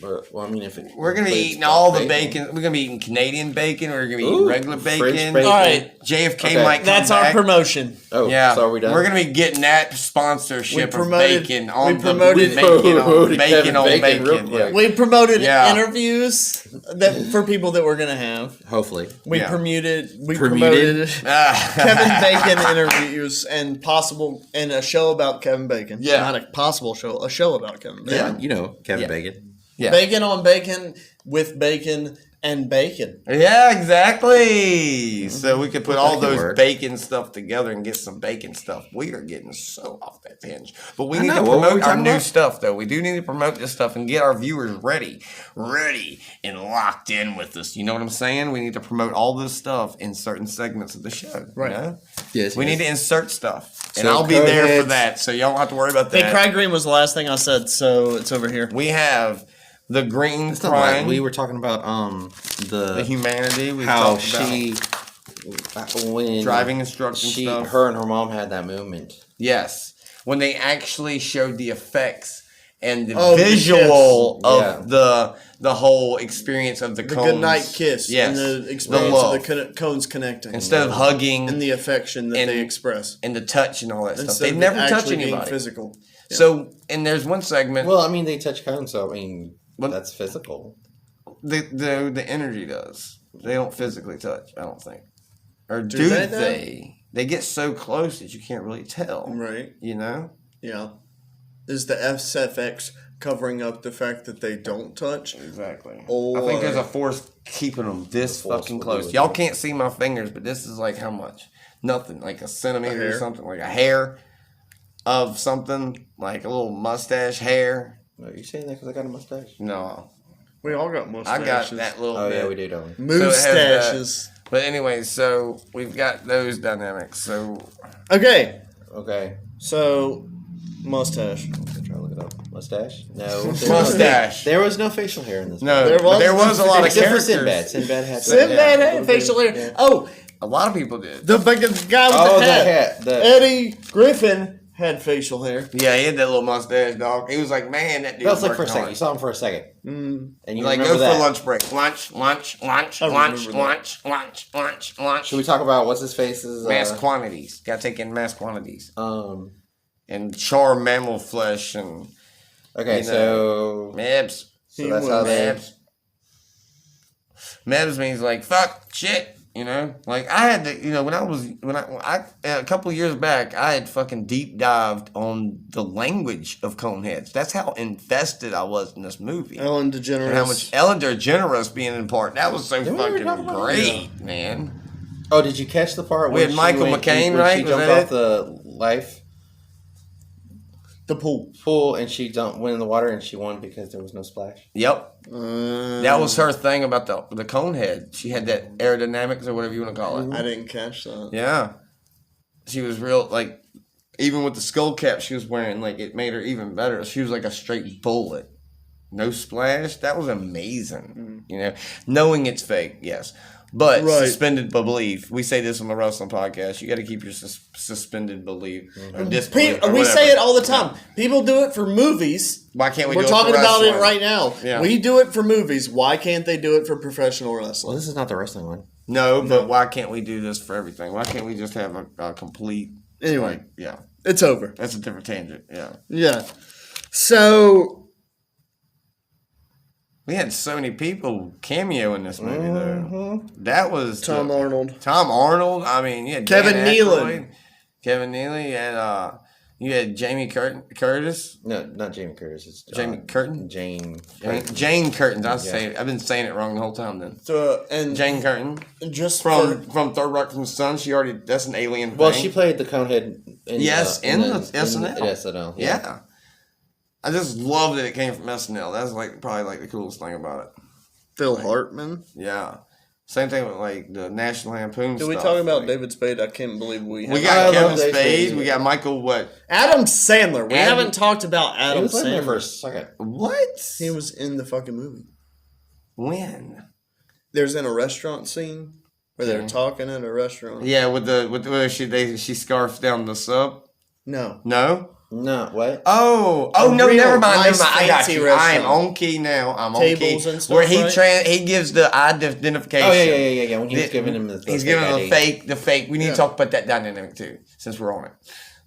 Well, I mean, if We're gonna be eating all the bacon. We're gonna be eating Canadian bacon. We're gonna be eating Ooh, regular French bacon. bacon. All right. JFK Okay. might come That's our back. promotion. Oh, Yeah, so are we done? We're gonna be getting that sponsorship We promoted- of bacon we on the promoted- bacon on promoted bacon Kevin on Bacon bacon. real Yeah. quick. We promoted Yeah. interviews that for people that we're gonna have. Hopefully. We Yeah. promoted Ah. Kevin Bacon interviews and a show about Kevin Bacon. Yeah. Not a possible show, a show about Kevin Bacon. Yeah, you know, Kevin Yeah. Bacon. Yeah. Bacon on bacon with bacon and bacon. Yeah, exactly. So we could put all That could those work. bacon stuff together and get some bacon stuff. We are getting so off that hinge. But we I need know, to what were we promote our talking new about? stuff, though. We do need to promote this stuff and get our viewers ready and locked in with us. You know what I'm saying? We need to promote all this stuff in certain segments of the show. Right. You know? Yes, We yes. need to insert stuff. And So I'll be there for Coneheads. that. So y'all don't have to worry about Hey, that. Cry Green was the last thing I said, so it's over here. We have the green It's not like crying, we were talking about the humanity. We how talked about she when driving instruction she stuff. her and her mom had that movement. Yes, when they actually showed the effects and the Oh, the visual kiss. of the whole experience of the The cones. goodnight kiss Yes, and the experience love. of the cones connecting. Instead of hugging and the affection that and- they express. and the touch and all that stuff, Instead they of never touch actually being anybody. physical. So, and there's one segment Well, I mean, they touch cones, so I mean, Well- that's physical. the energy does. They don't physically touch. I don't think, or do they, they? though? They get so close that you can't really tell. Right. You know. Yeah. Is the SFX covering up the fact that they don't touch? Exactly. Or I think there's a force keeping them this The force fucking will close. do it. Y'all can't see my fingers, but this is like how much? Nothing, like a centimeter A or hair? something, like a hair of something, like a little mustache hair. Are you saying that because I got a mustache? No, we all got I mustaches. got that little Oh bit. yeah, we do, don't we? Mustaches. But anyway, so we've got those dynamics. So Okay. Okay, So, mustache. I'm gonna try to look it up. Mustache? No. mustache. There was no facial hair in this. No, There but there was a lot of Except for characters. Sinbad. Sinbad had Sinbad yeah, had facial hair. yeah. Oh, A lot of people did. the biggest guy with Oh, the hat. The Eddie Griffin had facial hair. Yeah, he had that little mustache, dog. He was like, man, that dude. that was like for a worked second. hard. You saw him for a second, and you Like, remember go that. for lunch break. Lunch. I remember that. Should we talk about what's his face's Mass quantities. Got to take in mass quantities. Um. And char mammal flesh and Okay, You so mebs. so that's how they. Mebs. Mebs means like fuck, shit. You know, like I had to. You know, when I a couple of years back, I had fucking deep dived on the language of Coneheads. That's how invested I was in this movie. Ellen DeGeneres. And how much Ellen DeGeneres being in part. That was so Didn't we ever talk fucking about great, man. Oh, did you catch the part We where had she Michael went- McCain, when right? She Was jumped that off the life The pool. pool and she went in the water and she won because there was no splash. Yep. That was her thing about the cone head. She had that aerodynamics or whatever you want to call it. I didn't catch that. Yeah. She was real, like, even with the skull cap she was wearing, like, it made her even better. She was like a straight bullet. No splash. That was amazing. You know, knowing it's fake, yes. But Right. suspended belief. We say this on the wrestling podcast. You got to keep your suspended belief. Or We disbelief or say whatever. it all the time. People do it for movies. Why can't we We're do talking it for about it wrestling? right now. Yeah. We do it for movies. Why can't they do it for professional Well, wrestling? this is not the wrestling one. No, but why can't we do this for everything? Why can't we just have a complete... Anyway, Like, yeah. it's over. That's a different tangent. Yeah. Yeah. So We had so many people cameo in this movie, though. That was Tom Arnold. I mean, you had Kevin Dan Nealon. Aykroyd, Kevin Nealon. You had Jamie Curtis. No, not Jamie Curtis. It's Jamie Curtin. Jane Curtin. I've been saying it wrong the whole time. Then So and Jane Curtin just from Third Rock from the Sun. That's an alien. Well, thing. she played the Conehead. In the SNL. SNL. Yeah. I just love that it came from SNL. That's probably the coolest thing about it. Phil Hartman. Yeah. Same thing with the National Lampoon Did stuff. we talk about David Spade? I can't believe we got Kevin Spade. We got Michael Adam Sandler. We haven't talked about Adam Sandler. He was for a Sandler. second. What? He was in the fucking movie. When? There's in a restaurant scene where they're talking at a restaurant. Yeah, where she scarfs down the sub. No. No, what? Oh, no, real never mind. nice I got fancy you. restaurant. I'm on key now. I'm on Tables key. and stuff, Where he right? he gives the identification. Oh yeah. When he was giving him he's giving him ID. the fake. We need to talk about that dynamic too, since we're on it.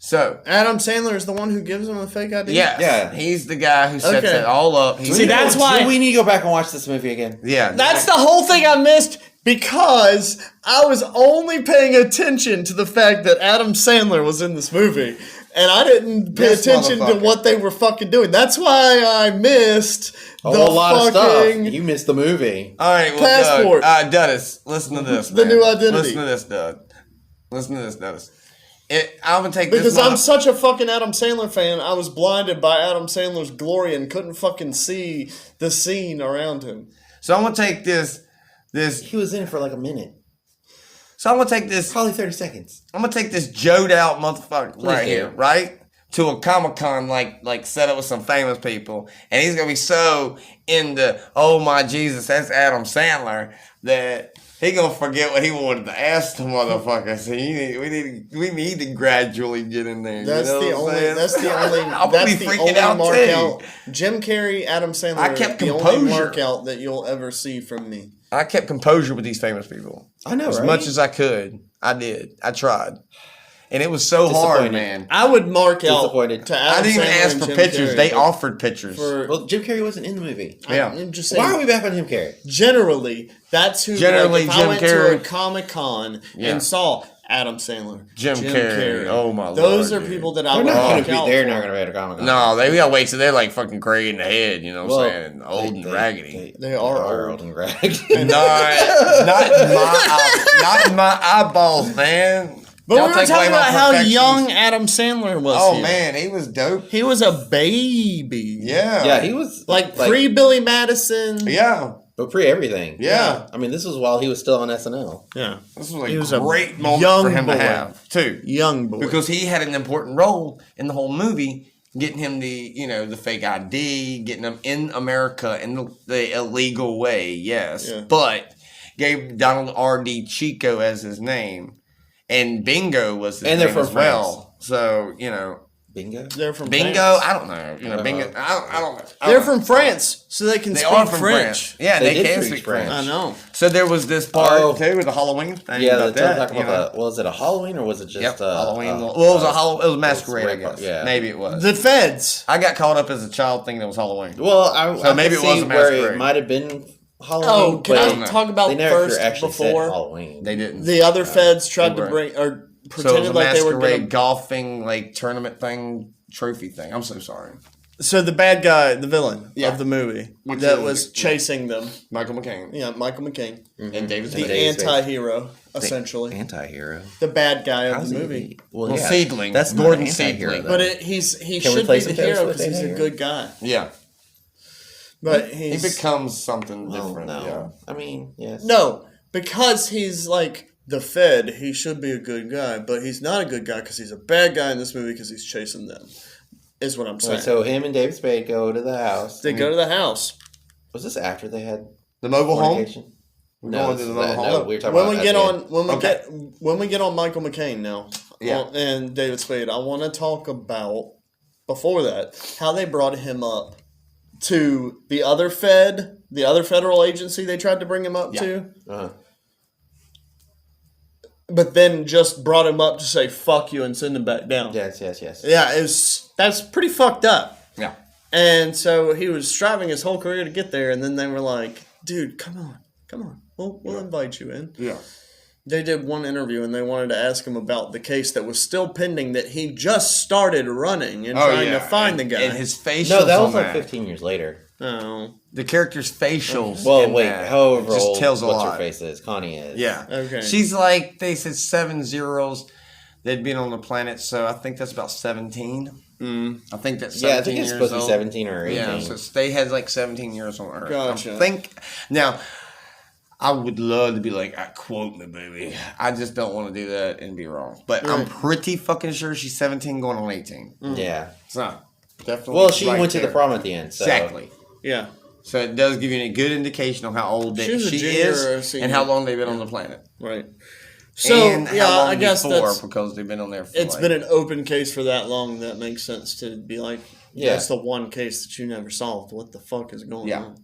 So Adam Sandler is the one who gives him a fake ID? yeah, he's the guy who sets it all up. See, that's why we need to go back and watch this movie again. Yeah, that's the whole thing I missed because I was only paying attention to the fact that Adam Sandler was in this movie. And I didn't pay attention to what they were fucking doing. That's why I missed a lot of stuff. You missed the movie. All right, well, Passport. Dudus, listen to this. The new identity. Listen to this, Doug. Listen to this, Dudus. I'm gonna take because this I'm such a fucking Adam Sandler fan. I was blinded by Adam Sandler's glory and couldn't fucking see the scene around him. So I'm gonna take this. He was in it for like a minute. So I'm gonna take this. Probably 30 seconds. I'm gonna take this Joed out motherfucker right here, right? To a Comic-Con like set up with some famous people. And he's gonna be so into, oh my Jesus, that's Adam Sandler, that he gonna forget what he wanted to ask the motherfucker. So we need to gradually get in there. That's the only I'm gonna be freaking out mark too. out. Jim Carrey, Adam Sandler. I kept the composure. only mark out that you'll ever see from me. I kept composure with these famous people. I know, as right? much as I could. I did. I tried. And it was so hard, man. I would mark out to Adam I didn't even Sandler ask and for Jim pictures. Carrey, they but offered pictures. Well, Jim Carrey wasn't in the movie. Yeah. I'm just saying, Why are we back on Jim Carrey? Generally, that's who. Generally, if Jim I went Carrey. to a Comic-Con and saw Adam Sandler, Jim Carrey. Oh my Lord. Those are dude. people that I They're would not mark out. They're not going to be at a Comic-Con. No, we gotta wait till they're like fucking gray in the head, you know what I'm saying? Old and raggedy. They are old. and raggedy. not in my eyeballs, man. But Y'all we were take away talking my about how perfections. young Adam Sandler was. Oh here. man, he was dope. He was a baby. Yeah. Yeah, he was Like pre Billy Madison. Yeah. But pre everything. Yeah. I mean, this was while he was still on SNL. Yeah. This was He was a a great moment young for him boy. to have, too. Young boy. Because he had an important role in the whole movie, getting him the fake ID, getting him in America in the illegal way, yes. Yeah. But gave Donald R.D. Chico as his name. And Bingo was his And they're name from as well. So, Bingo? They're from Bingo, France. I don't know. Bingo, I don't know. They're from France, so they can They speak are from French. France. Yeah, They they did can speak speak French. I know. So there was this part too with the Halloween thing. Yeah, about talk that. about was it a Halloween or was it just Yep, it Halloween. Well, it was a masquerade, I guess. Yeah. Maybe it was. The feds. I got caught up as a child thinking it was Halloween. Well, I maybe could it was see a where masquerade. it might have been Halloween. Oh, can but I talk about they never first actually said before Halloween. They didn't. the other feds tried they to were. bring or So it was pretended a like they were masquerade going golfing tournament thing, trophy thing. I'm so sorry. So the bad guy, the villain Yeah. of the movie Which that is- was chasing them. Michael McCain Yeah, Michael McCain. and David The Spade. anti-hero, essentially. Anti-hero. The bad guy of How's the he- movie. Well, Seedling. That's Gordon not an anti-hero, Seedling. though. But he Can we should play be some the Taylor hero Swift because he's a anti-hero? good guy. Yeah, But he he's becomes something Oh, different. no. Yeah. I mean, yes. no, because he's like the Fed. He should be a good guy, but he's not a good guy because he's a bad guy in this movie because he's chasing them. Is what I'm saying. So him and David Spade go to the house. They go to the house. Was this after they had The mobile home. fornication? We're No, going this to is the mobile that- home. no, we were talking When about we get that on, when we Okay. when we get on Michael McCain now, Yeah. and David Spade, I want to talk about before that how they brought him up to the other federal agency they tried to bring him up to, Uh-huh. but then just brought him up to say fuck you and send him back down. Yes. Yeah, that's pretty fucked up. Yeah. And so he was striving his whole career to get there, and then they were like, dude, come on. We'll invite you in. Yeah. They did one interview, and they wanted to ask him about the case that was still pending that he just started running and trying to find the guy. And his facials. No, that was like 15 years later. Oh. The character's facials. Well, wait, however just old tells a what's lot. her face is, Coneheads. Yeah. Okay. She's like, they said 7 zeros. They'd been on the planet, so I think that's about 17. I think that's 17 Yeah, I think it's supposed to be old. 17 or 18. Yeah, so they had like 17 years on Earth. Gotcha. Now, I would love to be like, quote me, baby. I just don't want to do that and be wrong. But I'm pretty fucking sure she's 17 going on 18. Yeah. So, definitely. Well, she right went to there. the prom at the end. So. Exactly. Yeah. So it does give you a good indication of how old she is and how long they've been on the planet. Right. So, and how long I guess before, because they've been on there for it's been an open case for that long. That makes sense to be like, that's the one case that you never solved. What the fuck is going on?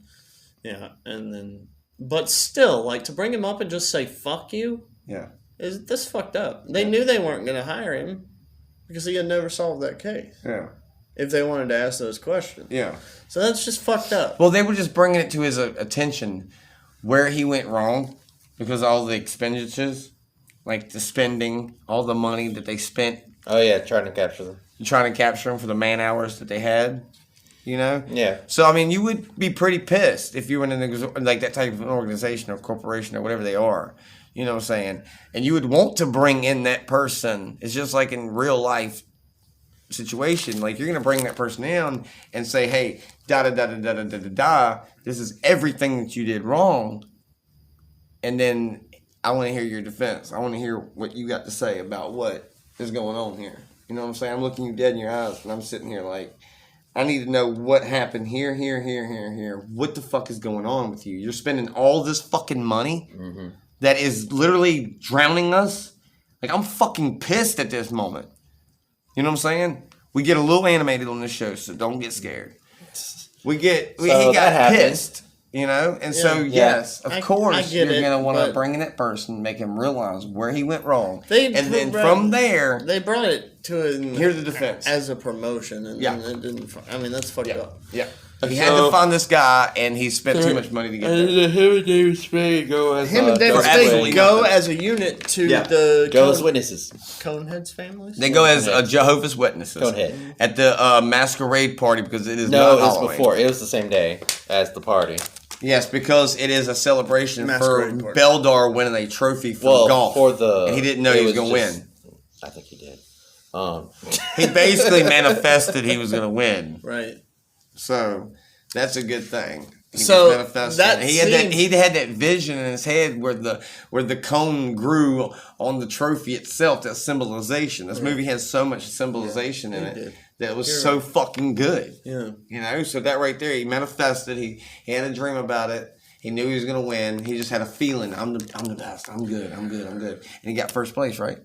Yeah. And then, but still, like, to bring him up and just say, fuck you? Yeah. Is this fucked up? They knew they weren't going to hire him because he had never solved that case. Yeah. If they wanted to ask those questions. Yeah. So that's just fucked up. Well, they were just bringing it to his attention where he went wrong because all the expenditures, like the spending, all the money that they spent. Oh, yeah, trying to capture them for the man hours that they had, you know? Yeah. So, I mean, you would be pretty pissed if you were in like that type of an organization or corporation or whatever they are. You know what I'm saying? And you would want to bring in that person. It's just like in real life situation. Like, you're going to bring that person in and say, hey, da-da-da-da-da-da-da-da, this is everything that you did wrong. And then I want to hear your defense. I want to hear what you got to say about what is going on here. You know what I'm saying? I'm looking you dead in your eyes, and I'm sitting here like, I need to know what happened here. What the fuck is going on with you? You're spending all this fucking money that is literally drowning us. Like, I'm fucking pissed at this moment. You know what I'm saying? We get a little animated on this show, so don't get scared. He got pissed. You know, and yes, of course, you're going to want to bring in that person, make him realize where he went wrong. And then from there, they brought it to him. Here's the defense. As a promotion. And it didn't, I mean, that's fucked up. Yeah. He had to find this guy, and he spent too much money to get there. Him and David Spade go as a unit to the go as witnesses. Coneheads families? They go as Jehovah's Witnesses. Conehead. At the masquerade party, because it is not Halloween. Halloween. No, it was before. It was the same day as the party. Yes, because it is a celebration for Beldar winning a trophy for golf. And he didn't know he was going to win. I think he did. He basically manifested he was going to win. Right. So that's a good thing. He had that vision in his head where the cone grew on the trophy itself. That symbolization. This movie has so much symbolization in it that was so fucking good. Yeah, you know. So that right there, he manifested. He had a dream about it. He knew he was gonna win. He just had a feeling. I'm the best. I'm good. And he got first place, right?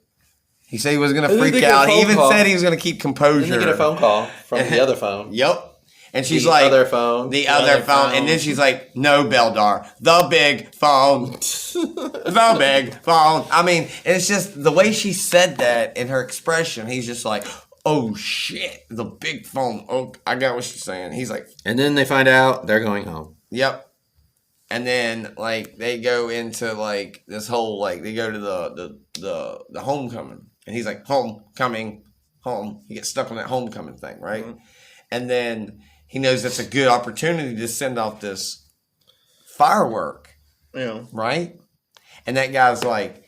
He said he was gonna freak out. He even said he was gonna keep composure. Didn't he get a phone call from the other phone? Yep. And she's the like, other phone. The other phone. And then she's like, no, Beldar. The big phone. The big phone. I mean, it's just the way she said that in her expression. He's just like, oh, shit. The big phone. Oh, I got what she's saying. He's like. And then they find out they're going home. Yep. And then, like, they go into, like, this whole, like, they go to the homecoming. And he's like, homecoming, home. He gets stuck on that homecoming thing, right? Mm-hmm. And then he knows that's a good opportunity to send off this firework. Yeah. Right? And that guy's like,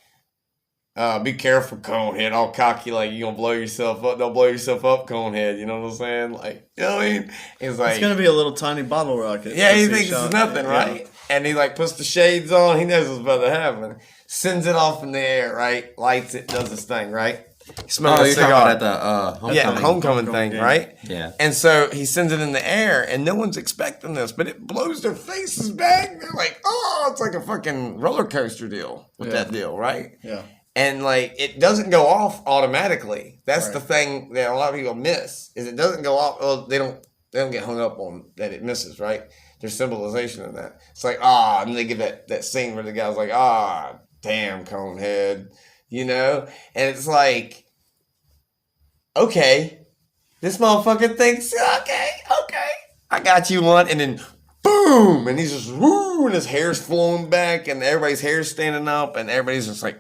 be careful, Conehead. All cocky, like, you're going to blow yourself up. Don't blow yourself up, Conehead. You know what I'm saying? Like, you know what I mean? He's like, it's going to be a little tiny bottle rocket. Yeah, he thinks it's nothing, right? Yeah. And he, like, puts the shades on. He knows what's about to happen. Sends it off in the air, right? Lights it, does this thing, right? Smells a cigar at the homecoming thing, game. Right? Yeah. And so he sends it in the air, and no one's expecting this, but it blows their faces back. They're like, oh, it's like a fucking roller coaster deal with that deal, right? Yeah. And like, it doesn't go off automatically. That's the thing that a lot of people miss, is it doesn't go off. Well, they don't get hung up on that it misses, right? There's symbolization in that. It's like, and they give that scene where the guy's like, damn, Conehead. You know? And it's like, okay, this motherfucker thinks, okay, I got you one, and then boom, and he's just woo, and his hair's flowing back, and everybody's hair's standing up, and everybody's just like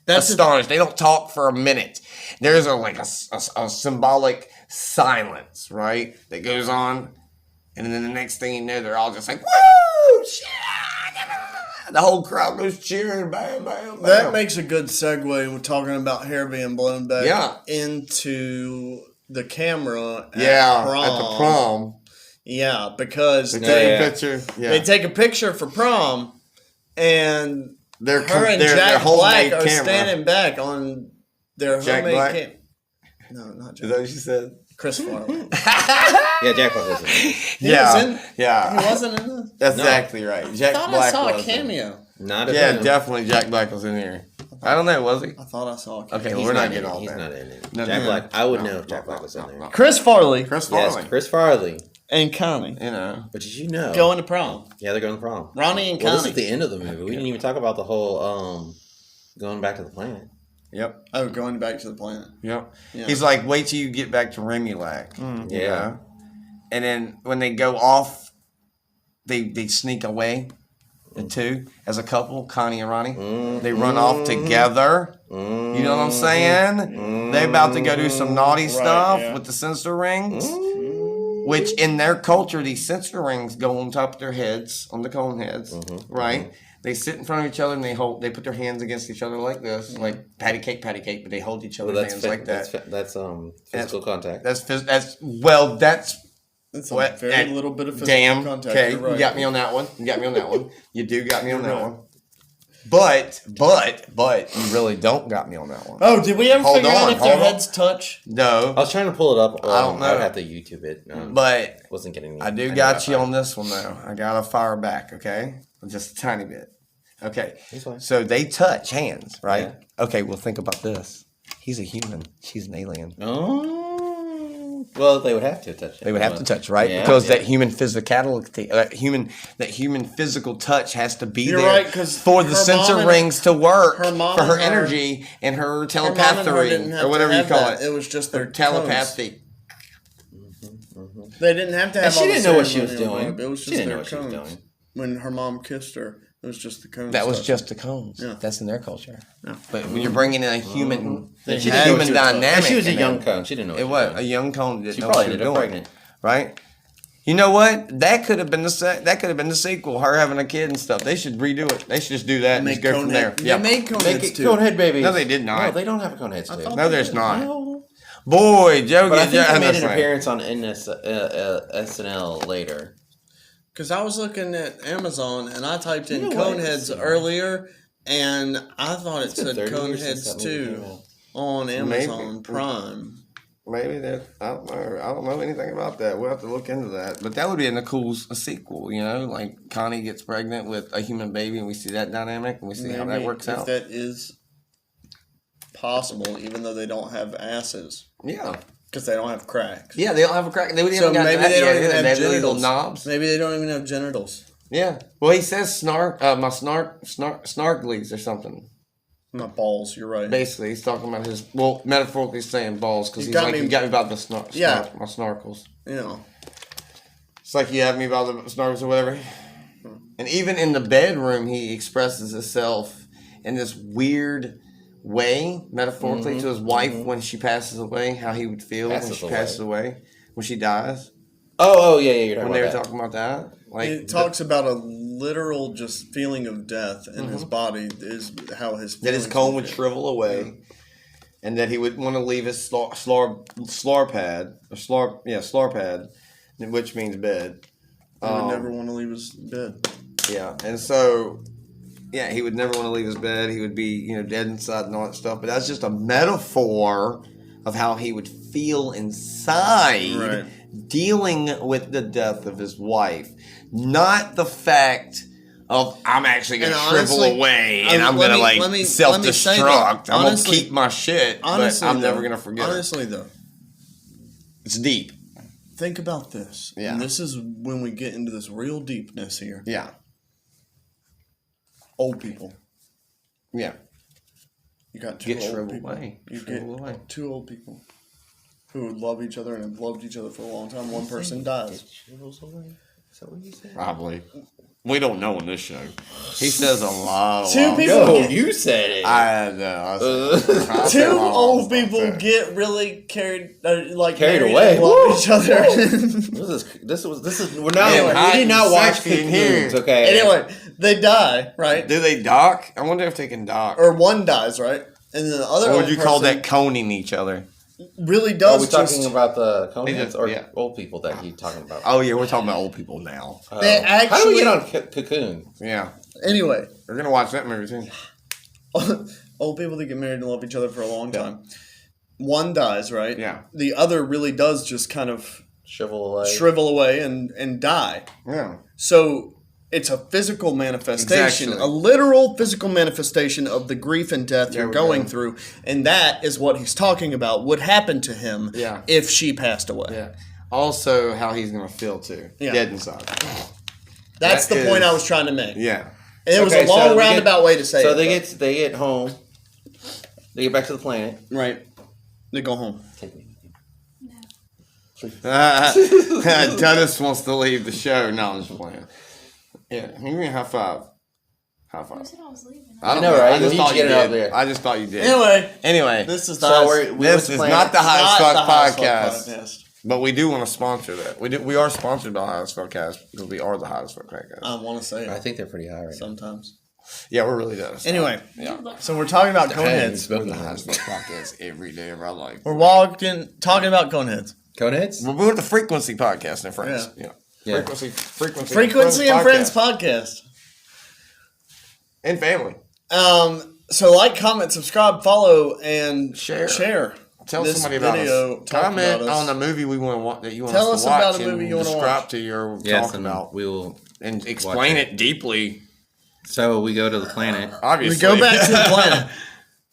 astonished. They don't talk for a minute. There's a symbolic silence, right, that goes on, and then the next thing you know, they're all just like, woo, shit. The whole crowd goes cheering, bam, bam, bam. That makes a good segue. We're talking about hair being blown back into the camera at the prom. Yeah, because they take a picture. Yeah. They take a picture for prom, and her and Jack Black are standing back on their homemade camera. No, not Jack. Is that what you said? Chris Farley. Yeah, Jack Black was in it. He wasn't in this? That's exactly right. Jack Black I saw a cameo. Definitely Jack Black was in here. I don't know, was he? I thought I saw a cameo. Okay, we're not getting all He's that. not in it. Jack Black, I would know if Jack Black was in there. Chris Farley. Yes, Chris Farley. And Connie. You know. But did you know? Going to prom. Yeah, they're going to prom. Ronnie and Connie. This is the end of the movie. We didn't even talk about the whole going back to the planet. Yep. Oh, going back to the planet. Yep. Yeah. He's like, wait till you get back to Remulac. Yeah. You know? And then when they go off, they sneak away, the two, as a couple, Connie and Ronnie. They run off together. You know what I'm saying? They're about to go do some naughty stuff with the sensor rings. Which in their culture, these sensor rings go on top of their heads, on the Coneheads, right? They sit in front of each other and they put their hands against each other like this, like patty cake, but they hold each other's hands like that. That's physical contact. That's It's a very little bit of physical contact. Okay, right. You got me on that one. You do got me on that one. But you really don't got me on that one. Oh, did we ever figure out if their heads touch? No. I was trying to pull it up. I don't know. I'd have to YouTube it. But wasn't getting. I do got you on this one though. I got to fire back. Okay, just a tiny bit. Okay, so they touch hands, right? Yeah. Okay, well think about this. He's a human. She's an alien. Oh. Well, they would have to touch. They would have to touch, right? Yeah, because that human physicality, that human physical touch has to be there for the sensor rings to work, for her energy and her telepathy, or whatever you call it. It was just their telepathy. They didn't have to have. And she didn't know what she was doing. It was just their cones. When her mom kissed her, it was just the cones. That was just the cones. Yeah. That's in their culture. Yeah. But when you're bringing in a human, human dynamic, she was a young cone. She didn't know. It was a young cone. Didn't she know probably what she ended was up doing. pregnant, right? You know what? That could have been the sequel. Her having a kid and stuff. They should redo it. They should just do that and just go from there. Yeah, made Coneheads too. Conehead babies. No, they did not. No, they don't have a Coneheads too. No, there's not. No. Boy, Joe. But I think they made an appearance on SNL later. Because I was looking at Amazon and I typed in Coneheads earlier, and I thought it said Coneheads 2 on Amazon Prime. Maybe that. I don't know anything about that. We'll have to look into that. But that would be a cool sequel, you know? Like Connie gets pregnant with a human baby and we see that dynamic and we see how that works out. That is possible, even though they don't have asses. Yeah. Because they don't have cracks. Yeah, they don't have a crack. They wouldn't even maybe they don't even have genitals. Little knobs. Maybe they don't even have genitals. Yeah. Well, he says snarklies or something. Not balls. You're right. Basically, he's talking about his. Well, metaphorically saying balls because he's like, you got me about the my snorkels. Yeah. It's like you have me about the snorkels or whatever. And even in the bedroom, he expresses himself in this weird way, metaphorically, to his wife when she passes away, how he would feel when she passes away, when she dies. Oh, yeah, you're talking when they were talking about that. Like, it talks about a literal just feeling of death in his body is how his cone would shrivel away, and that he would want to leave his slor pad, which means bed. He would never want to leave his bed. Yeah, and so. Yeah, he would never want to leave his bed. He would be, dead inside and all that stuff. But that's just a metaphor of how he would feel inside dealing with the death of his wife. Not the fact of, I'm actually going to shrivel away and I'm going to, self-destruct. I'm going to keep my shit, but I'm never going to forget it. Honestly, though. It's deep. Think about this. Yeah. And this is when we get into this real deepness here. Yeah. Old people. Yeah. You got two old people. Away. You get two old people. who love each other and have loved each other for a long time, one person dies. Is that what you said? Probably. We don't know in this show. He says a lot. Two people. You said it. I know. Two old people get really carried away. and love each other. This is. We're not. We did not watch Coneheads. Okay. Anyway, they die, right? Do they dock? I wonder if they can dock. Or one dies, right? And then the other. Or would you call that coning each other? Really does. Are we talking about the Coneheads or yeah. old people that he's talking about? Oh yeah, we're talking about old people now. They actually. How do we get on Cocoon? Yeah. Anyway, We're gonna watch that movie too. old people that get married and love each other for a long time. One dies, right? Yeah. The other really does just kind of shrivel away and die. Yeah. So it's a physical manifestation, Exactly. a literal physical manifestation of the grief and death you're going through. And that is what he's talking about would happen to him if she passed away. Yeah. Also, how he's gonna feel too. Yeah. Dead inside. That's the point I was trying to make. Yeah. And it was a long roundabout way to say it. So they get home. They get back to the planet. Right. They go home. Take me. Dennis wants to leave the show. No, I'm just playing. Yeah, give me a high five. High five. I said I was leaving. I don't know, know, right? I just You thought need to you get it out did. there. I just thought you did. Anyway, This is not not the High as Fuck podcast. podcast. But we do want to sponsor that. We are sponsored by High as Fuck Cast because we are the High as Fuck podcast. I want to say it. I think they're pretty high right now. Sometimes. Yeah, we're really does. Anyway, Yeah. so we're talking about Hey, Coneheads. we're the High as Fuck podcast every day of our life. We're talking about Coneheads. Coneheads? We're the Freakquency podcast and friends. Yeah. Yeah. Frequency and Friends Podcast. And family. So like, comment, subscribe, follow, and Share. Tell this somebody about video, us. talk Comment about us. on the movie we want to watch that you want Tell us us to watch about a movie and you wanna describe watch. to your Yes, talk and about we'll. and explain it deeply. So we go to the planet. Obviously, We go back to the planet.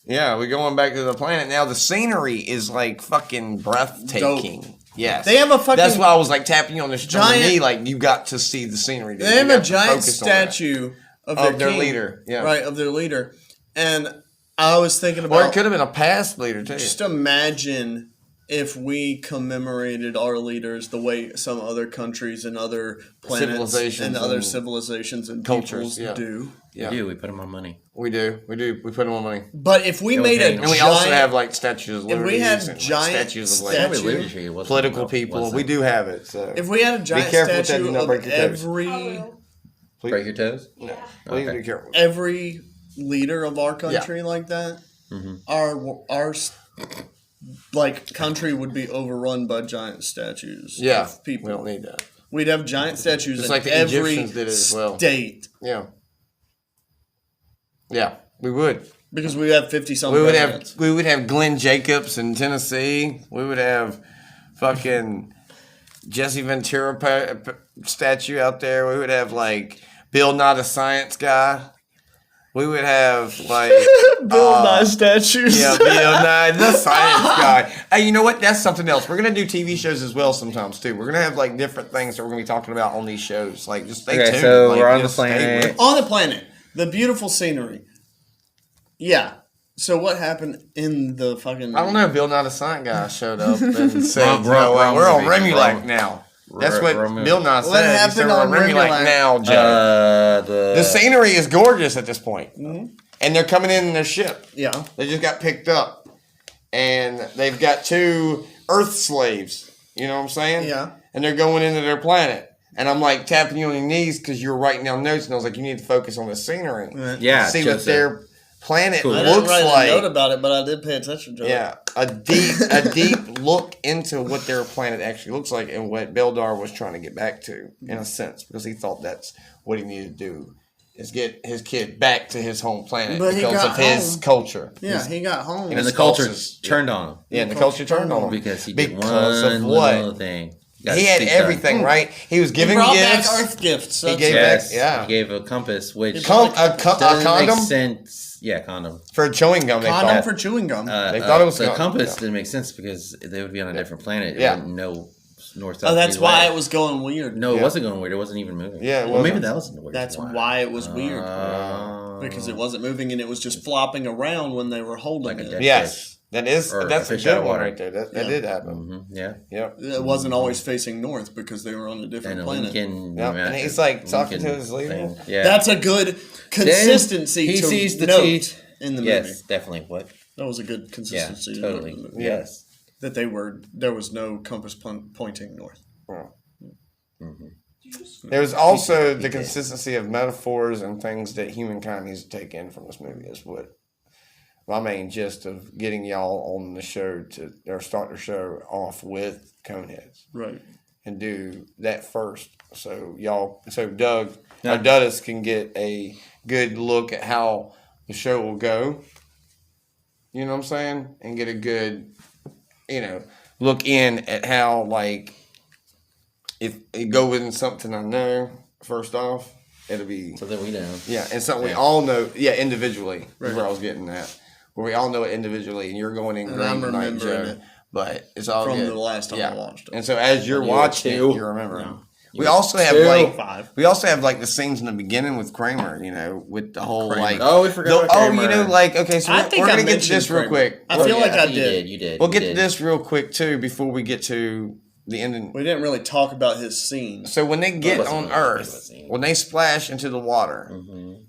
Yeah, we're going back to the planet now. The scenery is like fucking breathtaking. Dope. Yes, They have a fucking. That's why I was like tapping you on the giant- knee, like you got to see the scenery. Dude. They have You a got to giant focus on that. statue of their king, leader. Yeah, right, of their leader, and I was thinking Or it about could have been a past leader too. just imagine if we commemorated our leaders the way some other countries and other planets Civilizations and other and civilizations and cultures, peoples do. Yeah, We do. We put them on money. we do. We put them on money, But if we made a And and we giant, also have like statues of if liberty. we had and, like, giant statues of like statues- Liberty Tree wasn't- political people. wasn't. We do have it. So if we had a giant careful with that, statue do not of break your toes. I will. please, Break your toes? Yeah. please Okay. be careful. every leader of our country like that, our like country would be overrun by giant statues. Yeah, of people. we don't need that. We'd have giant statues Just in like the every Egyptians did it as well. state Yeah, we would. because we have 50 We would presidents. have Glenn Jacobs in Tennessee. We would have fucking Jesse Ventura statue out there. We would have like Bill Nye the Science Guy. We would have like Bill Nye statues. yeah, Bill Nye the Science Guy. Hey, you know what? That's something else. We're gonna do TV shows as well sometimes too. We're gonna have like different things that we're gonna be talking about on these shows. Like just stay tuned. so Like, we're on the just stay planet. with- On the planet, the beautiful scenery. Yeah. So what happened in the fucking? I don't know. Bill Nye the Science Guy showed up and said, Wrong "We're on movie. Remulac Wrong. now." That's what Wrong movie. Bill Nye What said. He said, happened "We're on on Remulac Remulac? now, Joe." The The scenery is gorgeous at this point. And they're coming in their ship. Yeah. They just got picked up. And they've got 2 Earth slaves. You know what I'm saying? Yeah. And they're going into their planet. And I'm like tapping you on your knees because you were writing down notes. And I was like, you need to focus on the scenery. Yeah, See what just their planet Cool. I didn't looks write like. a note about it, but I did pay attention to it. Yeah, a deep look into what their planet actually looks like and what Beldar was trying to get back to, in a sense, because he thought that's what he needed to do, is get his kid back to his home planet But he because got of his home. culture. Yeah, he got home. and the his culture cultures- turned on him Yeah, and the culture turned on him because he did Because of one what? little thing. Got He his had feet done. everything, right? He was He giving brought gifts. back Earth gifts. He That's gave it. Yes, yeah. he gave a compass, which A doesn't condom make sense. Yeah, condom. for chewing gum. They Condom thought. for chewing gum. They thought it was the gum, compass yeah. didn't make sense because they would be on a different planet. Yeah. And no north south. Oh, that's either why way. it was going weird. No, it Yeah. wasn't going weird. It wasn't even moving. Yeah, it well, maybe wasn't. that was the weird. That's why it was weird. Because it wasn't moving and it was just flopping around when they were holding Like a it. dead Yes. That's a good one right there. That did happen. Mm-hmm. Yeah. Yep. It wasn't always facing north because they were on a different planet. And he's like talking to his leader. Yeah. That's a good consistency. He to sees the note teeth in the movie. Yes, definitely. What? That was a good consistency. Yeah, totally. In the movie. Yes. That there was no compass pointing north. Well, Mm-hmm. there was also the consistency of metaphors and things that humankind needs to take in from this movie is what my main gist of getting y'all on the show start the show off with Coneheads. Right. And do that first. So Doug, our Duddus can get a good look at how the show will go. You know what I'm saying? And get a good, look in at how, like, if it go within something I know, first off, it'll be... Something we know. Yeah, and something we all know, individually, is where I was getting at. Where we all know it individually, and you're going in and I'm remembering Joe, but it's all from good. the last time I watched it. And so as you're watching it, you remember. No. We also have five. the scenes in the beginning with Kramer, with the whole Kramer. like. Oh, we forgot about Kramer. Okay, so I think we're I gonna get to this mentioned real quick. I feel like I did. You did. We'll get to this real quick too before we get to the ending. We didn't really talk about his scene. So when they get on Earth, when they splash into the water,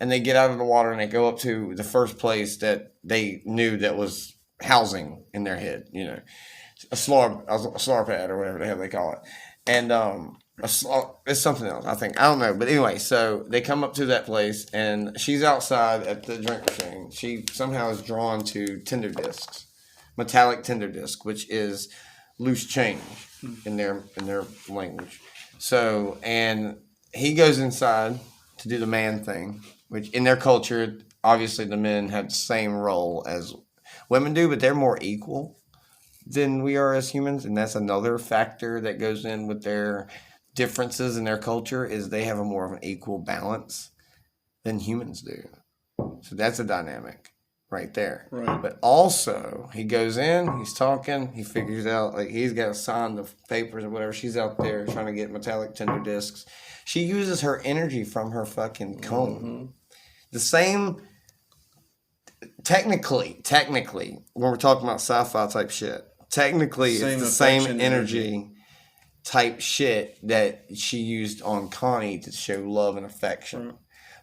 and they get out of the water and they go up to the first place that they knew that was housing in their head, a slur pad or whatever the hell they call it, and it's something else. I think I don't know, but anyway, so they come up to that place and she's outside at the drink machine. She somehow is drawn to Tinder discs, metallic Tinder disc, which is loose change in their language. So, and he goes inside to do the man thing, which in their culture, obviously the men have the same role as women do, but they're more equal than we are as humans, and that's another factor that goes in with their differences in their culture is they have a more of an equal balance than humans do. So that's a dynamic right there. Right. But also, he goes in, he's talking, he figures out, like, he's got to sign the papers or whatever. She's out there trying to get metallic Tinder discs. She uses her energy from her fucking comb. The same, technically, when we're talking about sci-fi type shit, technically it's the same energy type shit that she used on Connie to show love and affection.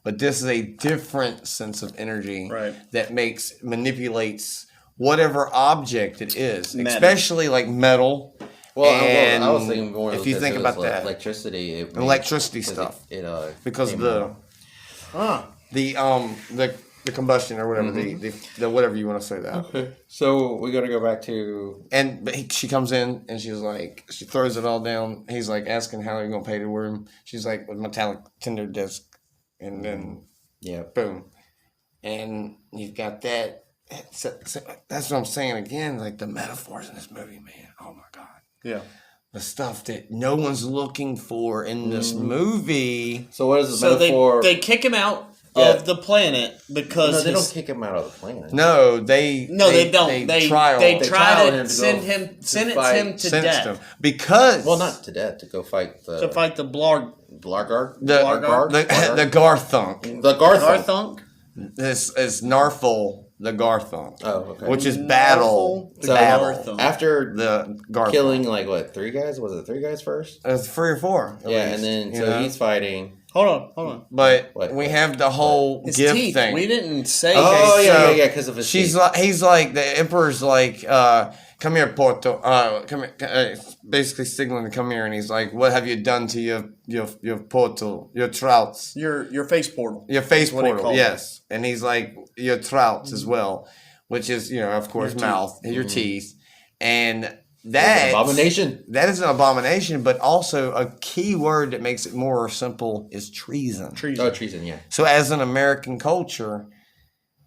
But this is a different sense of energy that manipulates whatever object it is, especially like metal. Well, I was thinking more if you think about that, electricity, stuff, because the combustion or whatever, the whatever you want to say that. Okay. So we got to go back to... she comes in and she's like, she throws it all down. He's like asking how are you going to pay the room. She's like, with metallic Tinder disc. And then, boom. And you've got that. So that's what I'm saying again, like the metaphors in this movie, man. Oh my God. Yeah. The stuff that no one's looking for in this movie. So what is the metaphor? They kick him out of the planet because they don't kick him out of the planet. No, they don't. They try to sentence him to death. Because not to death, to go fight the Blargard. The Garthunk. The Garthunk. This is Narful the Garthunk. Oh, okay. Which is battle. After the Garthunk. Killing 3 guys? Was it 3 guys first? It was 3 or 4. Yeah, and then he's fighting. Hold on. But we have the whole gift teeth. thing. We didn't say. Oh yeah, because of his teeth. He's like, the Emperor's like, come here, Porto. Come here. Basically signaling to come here, and he's like, what have you done to your portal, your trouts? Your face portal. Your face portal, yes. And he's like, your trouts as well, which is, of course, mouth, your teeth. And that's an abomination. That is an abomination, but also a key word that makes it more simple is treason. Oh, treason, yeah. So as an American culture,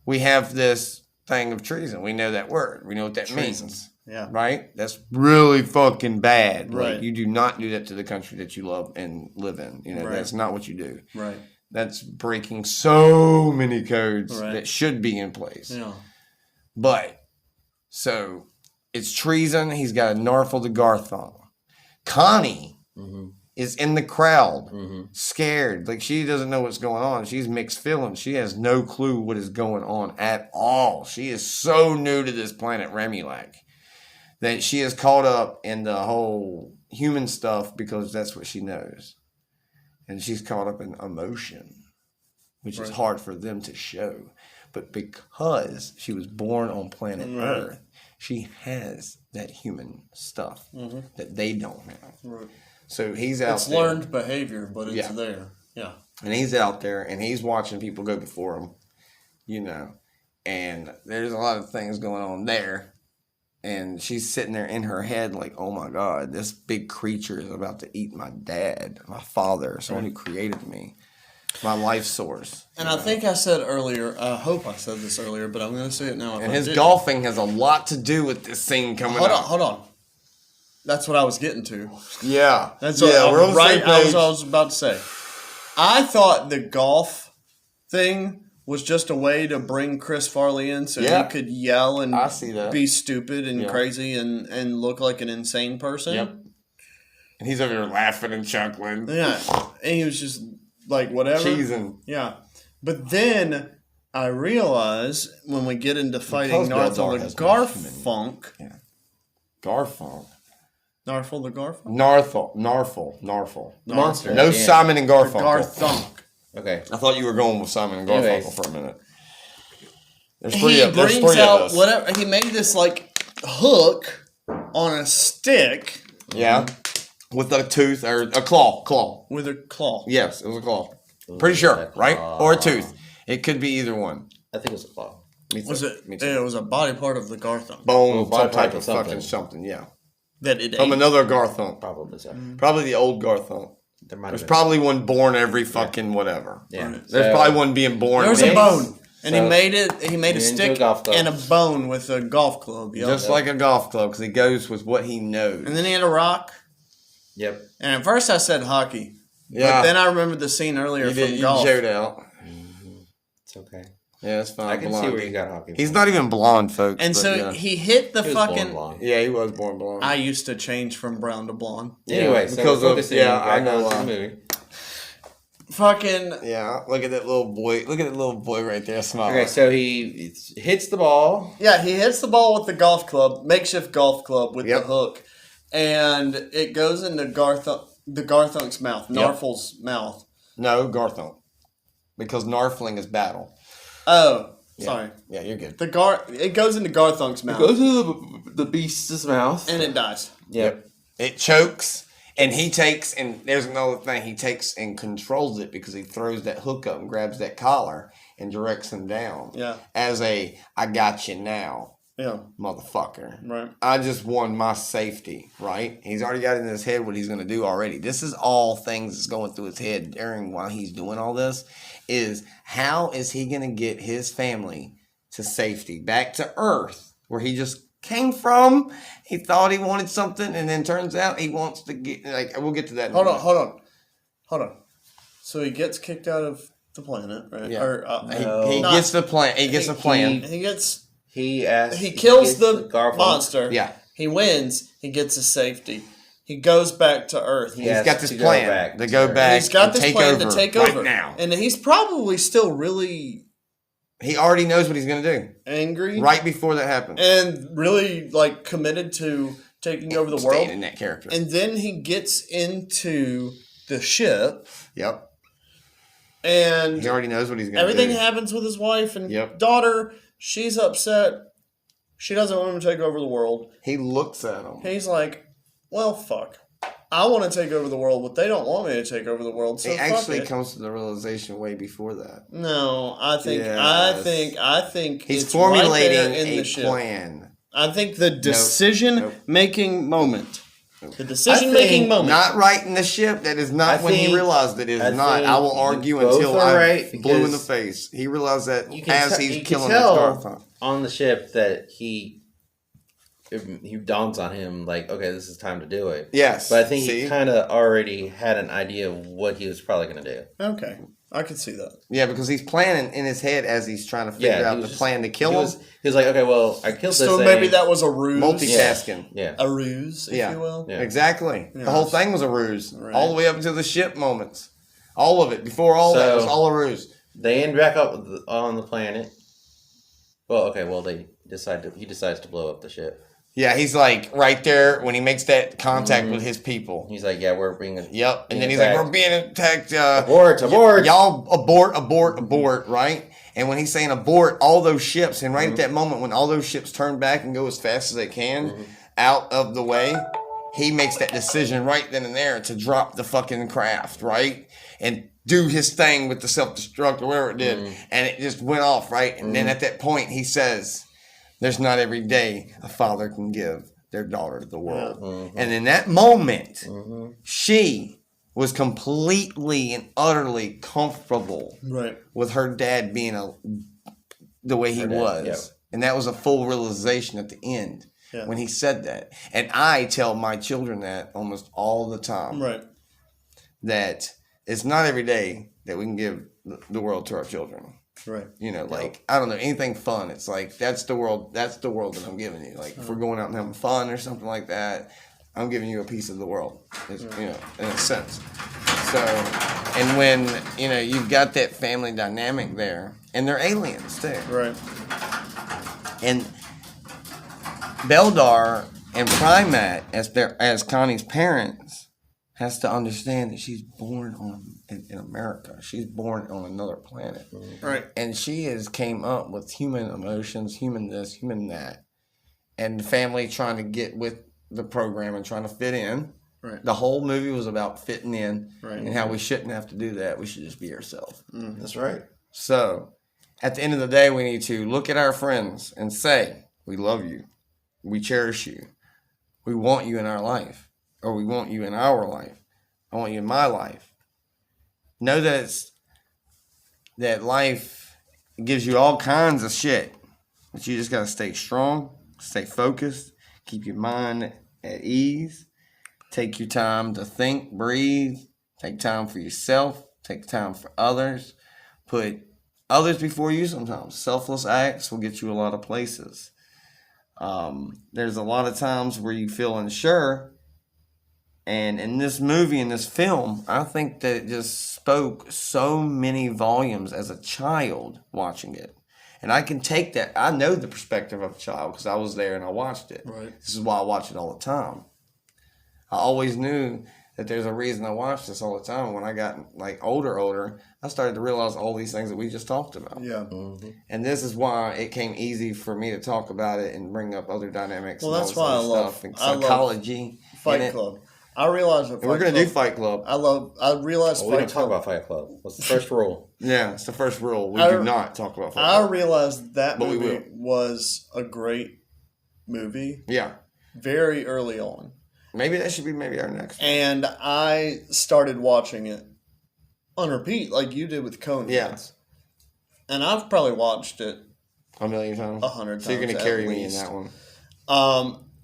we have this thing of treason. We know that word. We know what that means. Yeah. Right? That's really fucking bad. Right. Like, you do not do that to the country that you love and live in. That's not what you do. Right. That's breaking so many codes that should be in place. Yeah. But, so... it's treason. He's got a Narful the Garthon. Connie is in the crowd, scared. Like, she doesn't know what's going on. She's mixed feelings. She has no clue what is going on at all. She is so new to this planet Remulac that she is caught up in the whole human stuff because that's what she knows. And she's caught up in emotion, which is hard for them to show. But because she was born on planet Earth, she has that human stuff that they don't have. Right. So he's out It's there. learned behavior, but it's there. Yeah. And he's out there, and he's watching people go before him, you know. And there's a lot of things going on there. And she's sitting there in her head like, oh, my God, this big creature is about to eat my dad, my father, someone who created me, my life source. And I think I said earlier, I hope I said this earlier, but I'm going to say it now. And his golfing has a lot to do with this scene coming up. Hold on. That's what I was getting to. Yeah. That's what I was about to say. I thought the golf thing was just a way to bring Chris Farley in so he could yell and be stupid and crazy and look like an insane person. Yep. And he's over there laughing and chuckling. Yeah. And he was just like, whatever. Cheesing. Yeah. But then I realize when we get into fighting Narthel the Garfunk. Yeah. Garfunk. Narfel the Garfunk? Narfel. The monster. No Simon and Garfunkel. Garthunk. Okay. I thought you were going with Simon and Garfunkel for a minute. There's He three of us. whatever. He made this like hook on a stick. Yeah. With a tooth or a claw. With a claw. Yes, it was a claw. Pretty sure, right? Or a tooth. It could be either one. I think it was a claw. Was it? It was a body part of the Garthunk. Bone, some body type part of of something. fucking something, yeah. That it From ate. another Garthunk. Probably so. Probably the old Garthunk. There's probably one born every fucking whatever. Yeah. Right. There's probably one being born. There was a bone. And So- he made it. He made a into stick a golf club. and a bone with a golf club. Yep. Just like a golf club, because he goes with what he knows. And then he had a rock. Yep. And at first I said hockey. Yeah. But then I remembered the scene earlier from You golf. showed out. It's okay. Yeah, it's fine. I can see where you got hockey. He's not even blonde, folks. And but so yeah. he hit the He was born fucking. blonde. Yeah, he was born blonde. I used to change from brown to blonde. Anyway, so because we're of focusing I back know. onto the movie. Fucking. Yeah, look at that little boy. Look at that little boy right there smiling. Okay, so he hits the ball. Yeah, he hits the ball with the golf club, makeshift golf club with Yep. the hook, and it goes into the Garthunk's mouth, Yep. Narfel's mouth. No, Garthunk. Because Narfling is battle. Oh, sorry. Yeah, you're good. It goes into Garthunk's mouth, Goes to the beast's mouth. and it dies. Yep. It chokes, and he takes, and there's another thing, he takes and controls it because he throws that hook up and grabs that collar and directs him down. Yeah. As a, I got you now, Yeah, motherfucker. right. I just won my safety, right? He's already got in his head what he's going to do already. This is all things that's going through his head during while he's doing all this, is how is he going to get his family to safety, back to Earth, where he just came from. He thought he wanted something, and then turns out he wants to get, like, we'll get to that in a minute. Hold on. So he gets kicked out of the planet, right? Yeah. Or, He gets the plan. He gets the plan. He gets. He kills gets the Garfunkel. monster. Yeah. He wins. He gets his safety. He goes back to Earth. He's has got this to go plan back to to go Earth. back. He's got and this take plan over to take right over now. and he's probably still really He already knows what he's going to do angry, right before that happens. and really like committed to taking over the world. Staying in that character. And then he gets into the ship, Yep. and He already knows what he's going to do. everything happens with his wife and Yep. daughter. She's upset. She doesn't want him to take over the world. He looks at him. He's like, well, fuck. I want to take over the world, but they don't want me to take over the world. So He fuck actually it. comes to the realization way before that. No, I think Yes. I think He's it's formulating right there in a the ship. plan. I think the decision making moment. The decision I making think moment. Not right in the ship. That is not I when he think- realized it is I not. think I will you argue both until are I right, blew in the because face. He realized that You can as te- he's you can killing that tell Garthunk. on the ship that he dawns on him like, okay, this is time to do it. Yes. But I think See? he kind of already had an idea of what he was probably going to do. Okay. I could see that. Yeah, because he's planning in his head as he's trying to figure out the plan to kill him. He was like, okay, well, I killed this thing. So maybe that was a ruse. Multitasking. Yeah. A ruse, if you will. Yeah. Exactly. Yeah. The whole thing was a ruse. Right. All the way up until the ship moments. All of it. Before all that, it was all a ruse. They end back up on the planet. Well, okay, well, he decides to blow up the ship. Yeah, he's like right there when he makes that contact with his people. He's like, yeah, we're being Yep. And then he's like, we're being attacked. Abort. Y'all abort, right? And when he's saying abort, all those ships, and right at that moment when all those ships turn back and go as fast as they can out of the way, he makes that decision right then and there to drop the fucking craft, right? And do his thing with the self-destruct or whatever it did. And it just went off, right? And then at that point, he says, there's not every day a father can give their daughter the world. And in that moment, she was completely and utterly comfortable with her dad being the way he was. Yeah. And that was a full realization at the end when he said that. And I tell my children that almost all the time. Right. That it's not every day that we can give the world to our children. Right. You know, like, I don't know, anything fun. It's like, that's the world that I'm giving you. Like, if we're going out and having fun or something like that, I'm giving you a piece of the world, you know, in a sense. So, and when, you know, you've got that family dynamic there, and they're aliens too. Right. And Beldar and Primat, as Connie's parents, has to understand that she's born in America. She's born on another planet. Right. And she came up with human emotions, human this, human that. And the family trying to get with the program and trying to fit in. Right. The whole movie was about fitting in and how we shouldn't have to do that. We should just be ourselves. That's right. So, at the end of the day, we need to look at our friends and say, we love you. We cherish you. We want you in our life. Or we want you in our life. I want you in my life. Know that life gives you all kinds of shit. But you just got to stay strong, stay focused, keep your mind at ease. Take your time to think, breathe. Take time for yourself. Take time for others. Put others before you sometimes. Selfless acts will get you a lot of places. There's a lot of times where you feel unsure. And in this movie, in this film, I think that it just spoke so many volumes as a child watching it. And I can take that. I know the perspective of a child because I was there and I watched it. Right. This is why I watch it all the time. I always knew that there's a reason I watched this all the time. When I got like older, I started to realize all these things that we just talked about. Yeah. And this is why it came easy for me to talk about it and bring up other dynamics. Well, and that's all this why other stuff and psychology. Fight Club. I realize that we're going to do Fight Club. I realize we don't talk about Fight Club. What's the first rule? Yeah, it's the first rule. We do not talk about Fight Club. I realized that movie was a great movie. Yeah. Very early on. Maybe that should be our next one. And I started watching it on repeat like you did with Coneheads. Yeah. And I've probably watched it 1,000,000 times. 100 times. So you're going to carry me in that one.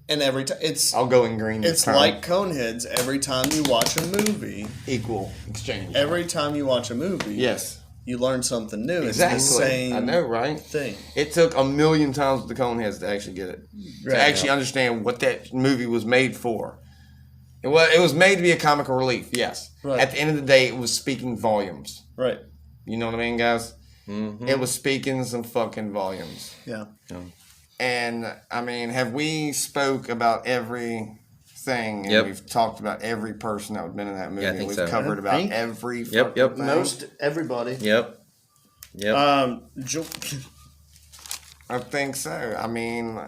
And every time I'll go in green. It's like Coneheads. Every time you watch a movie, equal exchange. Every time you watch a movie, yes, you learn something new. Exactly. It's the same. I know, right? Thing. It took 1,000,000 times with the Coneheads to actually get it, to actually understand what that movie was made for. It was made to be a comical relief. Yes. Right. At the end of the day, it was speaking volumes. Right. You know what I mean, guys? Mm-hmm. It was speaking some fucking volumes. Yeah. And, I mean, have we spoke about everything? And we've talked about every person that would have been in that movie. Yeah, I think we've so. covered about every fucking thing. Most everybody. Yep. I think so. I mean,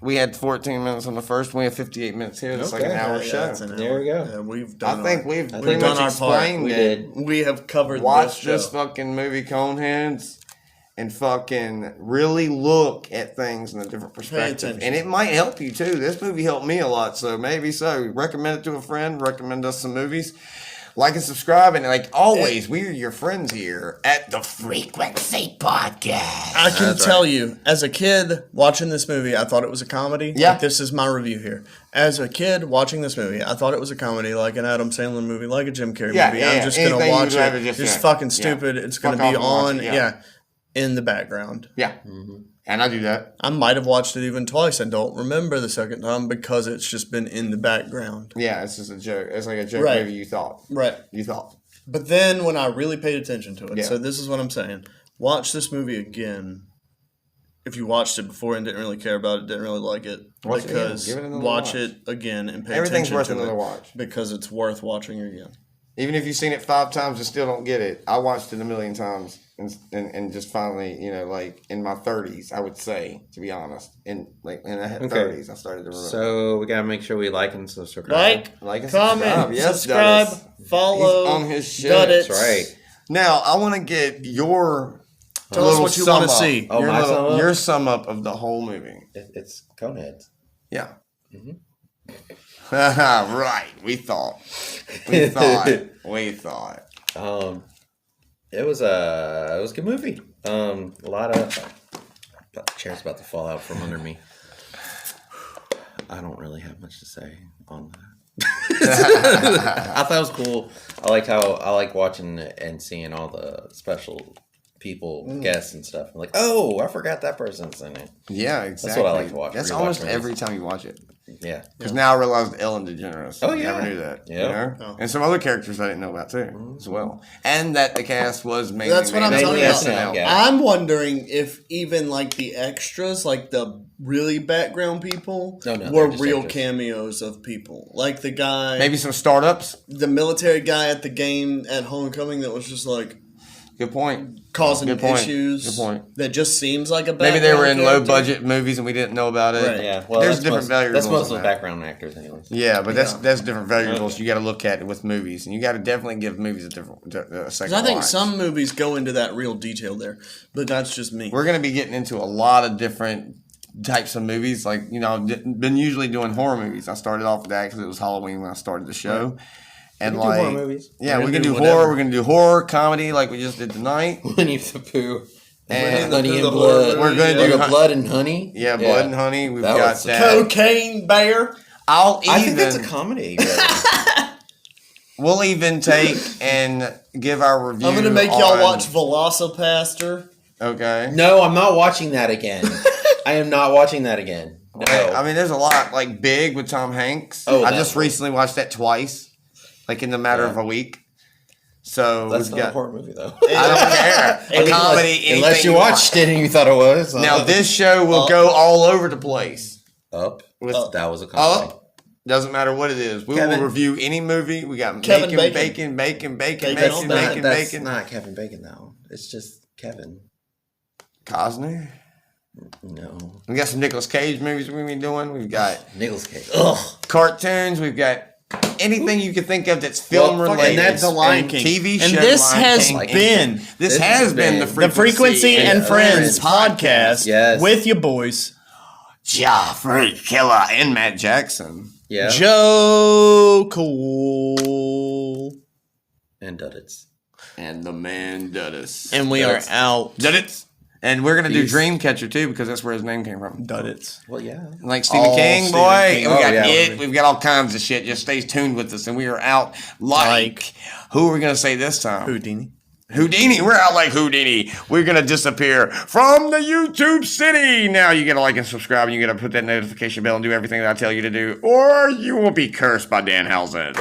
we had 14 minutes on the first one. We have 58 minutes here. It's like an hour show. There we go. Yeah, we've done we've pretty done much our explained part. it. We have covered Watch this this fucking movie, Coneheads, and fucking really look at things in a different perspective. And it might help you too. This movie helped me a lot, so maybe so. Recommend it to a friend. Recommend us some movies. Like and subscribe, and like always, we're your friends here at the Freakquency Podcast. I can tell you, as a kid watching this movie, I thought it was a comedy. Yeah. Like, this is my review here. As a kid watching this movie, I thought it was a comedy, like an Adam Sandler movie, like a Jim Carrey movie. I'm just going to watch it. It's fucking stupid. It's going to be on, in the background. Yeah. And I do that. I might have watched it even twice. I don't remember the second time because it's just been in the background. Yeah, it's just a joke. It's like a joke movie you thought. Right. You thought. But then when I really paid attention to it, so this is what I'm saying. Watch this movie again. If you watched it before and didn't really care about it, didn't really like it, watch it again and pay Everything's attention worth to another it watch. because it's worth watching again. Even if you've seen it 5 times and still don't get it, I watched it a million times and just finally, like in my 30s, I would say, to be honest, I had 30s, I started to remember. So we gotta make sure we like and subscribe. Like and comment, subscribe, follow. He's on his shit. That's right. Now I want to get your Tell us what you want to see. Oh, your sum up of the whole movie. It's Coneheads. Yeah. Right. We thought. It was a good movie. A lot of chairs about to fall out from under me. I don't really have much to say on that. I thought it was cool. I like watching and seeing all the special people, guests and stuff. I'm like, oh, I forgot that person's in it. Yeah, exactly. That's what I like to watch. That's almost every time you watch it. Yeah. Because now I realized Ellen DeGeneres. Oh, yeah. I never knew that. Yeah. You know? And some other characters I didn't know about, too, as well. And that the cast was mainly... That's what I'm talking about. SNL guy. I'm wondering if even, like, the extras, like the really background people, were real cameos of people. Like the guy... Maybe some startups? The military guy at the game at Homecoming that was just, like... Good point. Causing issues. Good point. That just seems like a background Maybe they were in character. low-budget movies and we didn't know about it. Right. Yeah, well, there's different variables. That's most of the background actors, anyways. Yeah, but that's different variables you got to look at with movies, and you got to definitely give movies a second. I think watch. some movies go into that real detail there, but that's just me. We're going to be getting into a lot of different types of movies. Like, I've been usually doing horror movies. I started off with that because it was Halloween when I started the show. Right. And we can do horror movies. Yeah, we can do horror. We're going to do horror, comedy, like we just did tonight. Winnie the Pooh. And Honey and Blood. We're going to do Blood and Honey. Yeah, Blood and Honey. We've got that. Cocaine Bear. I think that's a comedy. Really. We'll even take and give our review. I'm going to make y'all watch Velocipaster. Okay. No, I'm not watching that again. I am not watching that again. No. I mean, there's a lot, like Big with Tom Hanks. I just recently watched that twice. Like in the matter of a week. So that's not a horror movie though. I don't care. A comedy. Unless you watched it and you thought it was. Now this show will go all over the place. That was a comedy. Doesn't matter what it is. We will review any movie. We got Kevin Bacon. That's not Kevin Bacon though. It's just Kevin Costner. No. We got some Nicolas Cage movies we've been doing. We've got Nicolas Cage. Cartoons. We've got anything you can think of that's film related. And that's The Lion King. TV show. And this has been the Freakquency and Friends Podcast with your boys, Joffrey Killer and Matt Jackson. Yeah. Joe Cool. And Duddits. And the man Duddits. And we are out. Duddits. And we're going to do Dreamcatcher, too, because that's where his name came from. Duddits. Well, yeah. Like Stephen King, boy. King. We got it. We've got all kinds of shit. Just stay tuned with us. And we are out like who are we going to say this time? Houdini. We're out like Houdini. We're going to disappear from the YouTube city. Now you got to like and subscribe. And you got to put that notification bell and do everything that I tell you to do. Or you will be cursed by Dan Housen.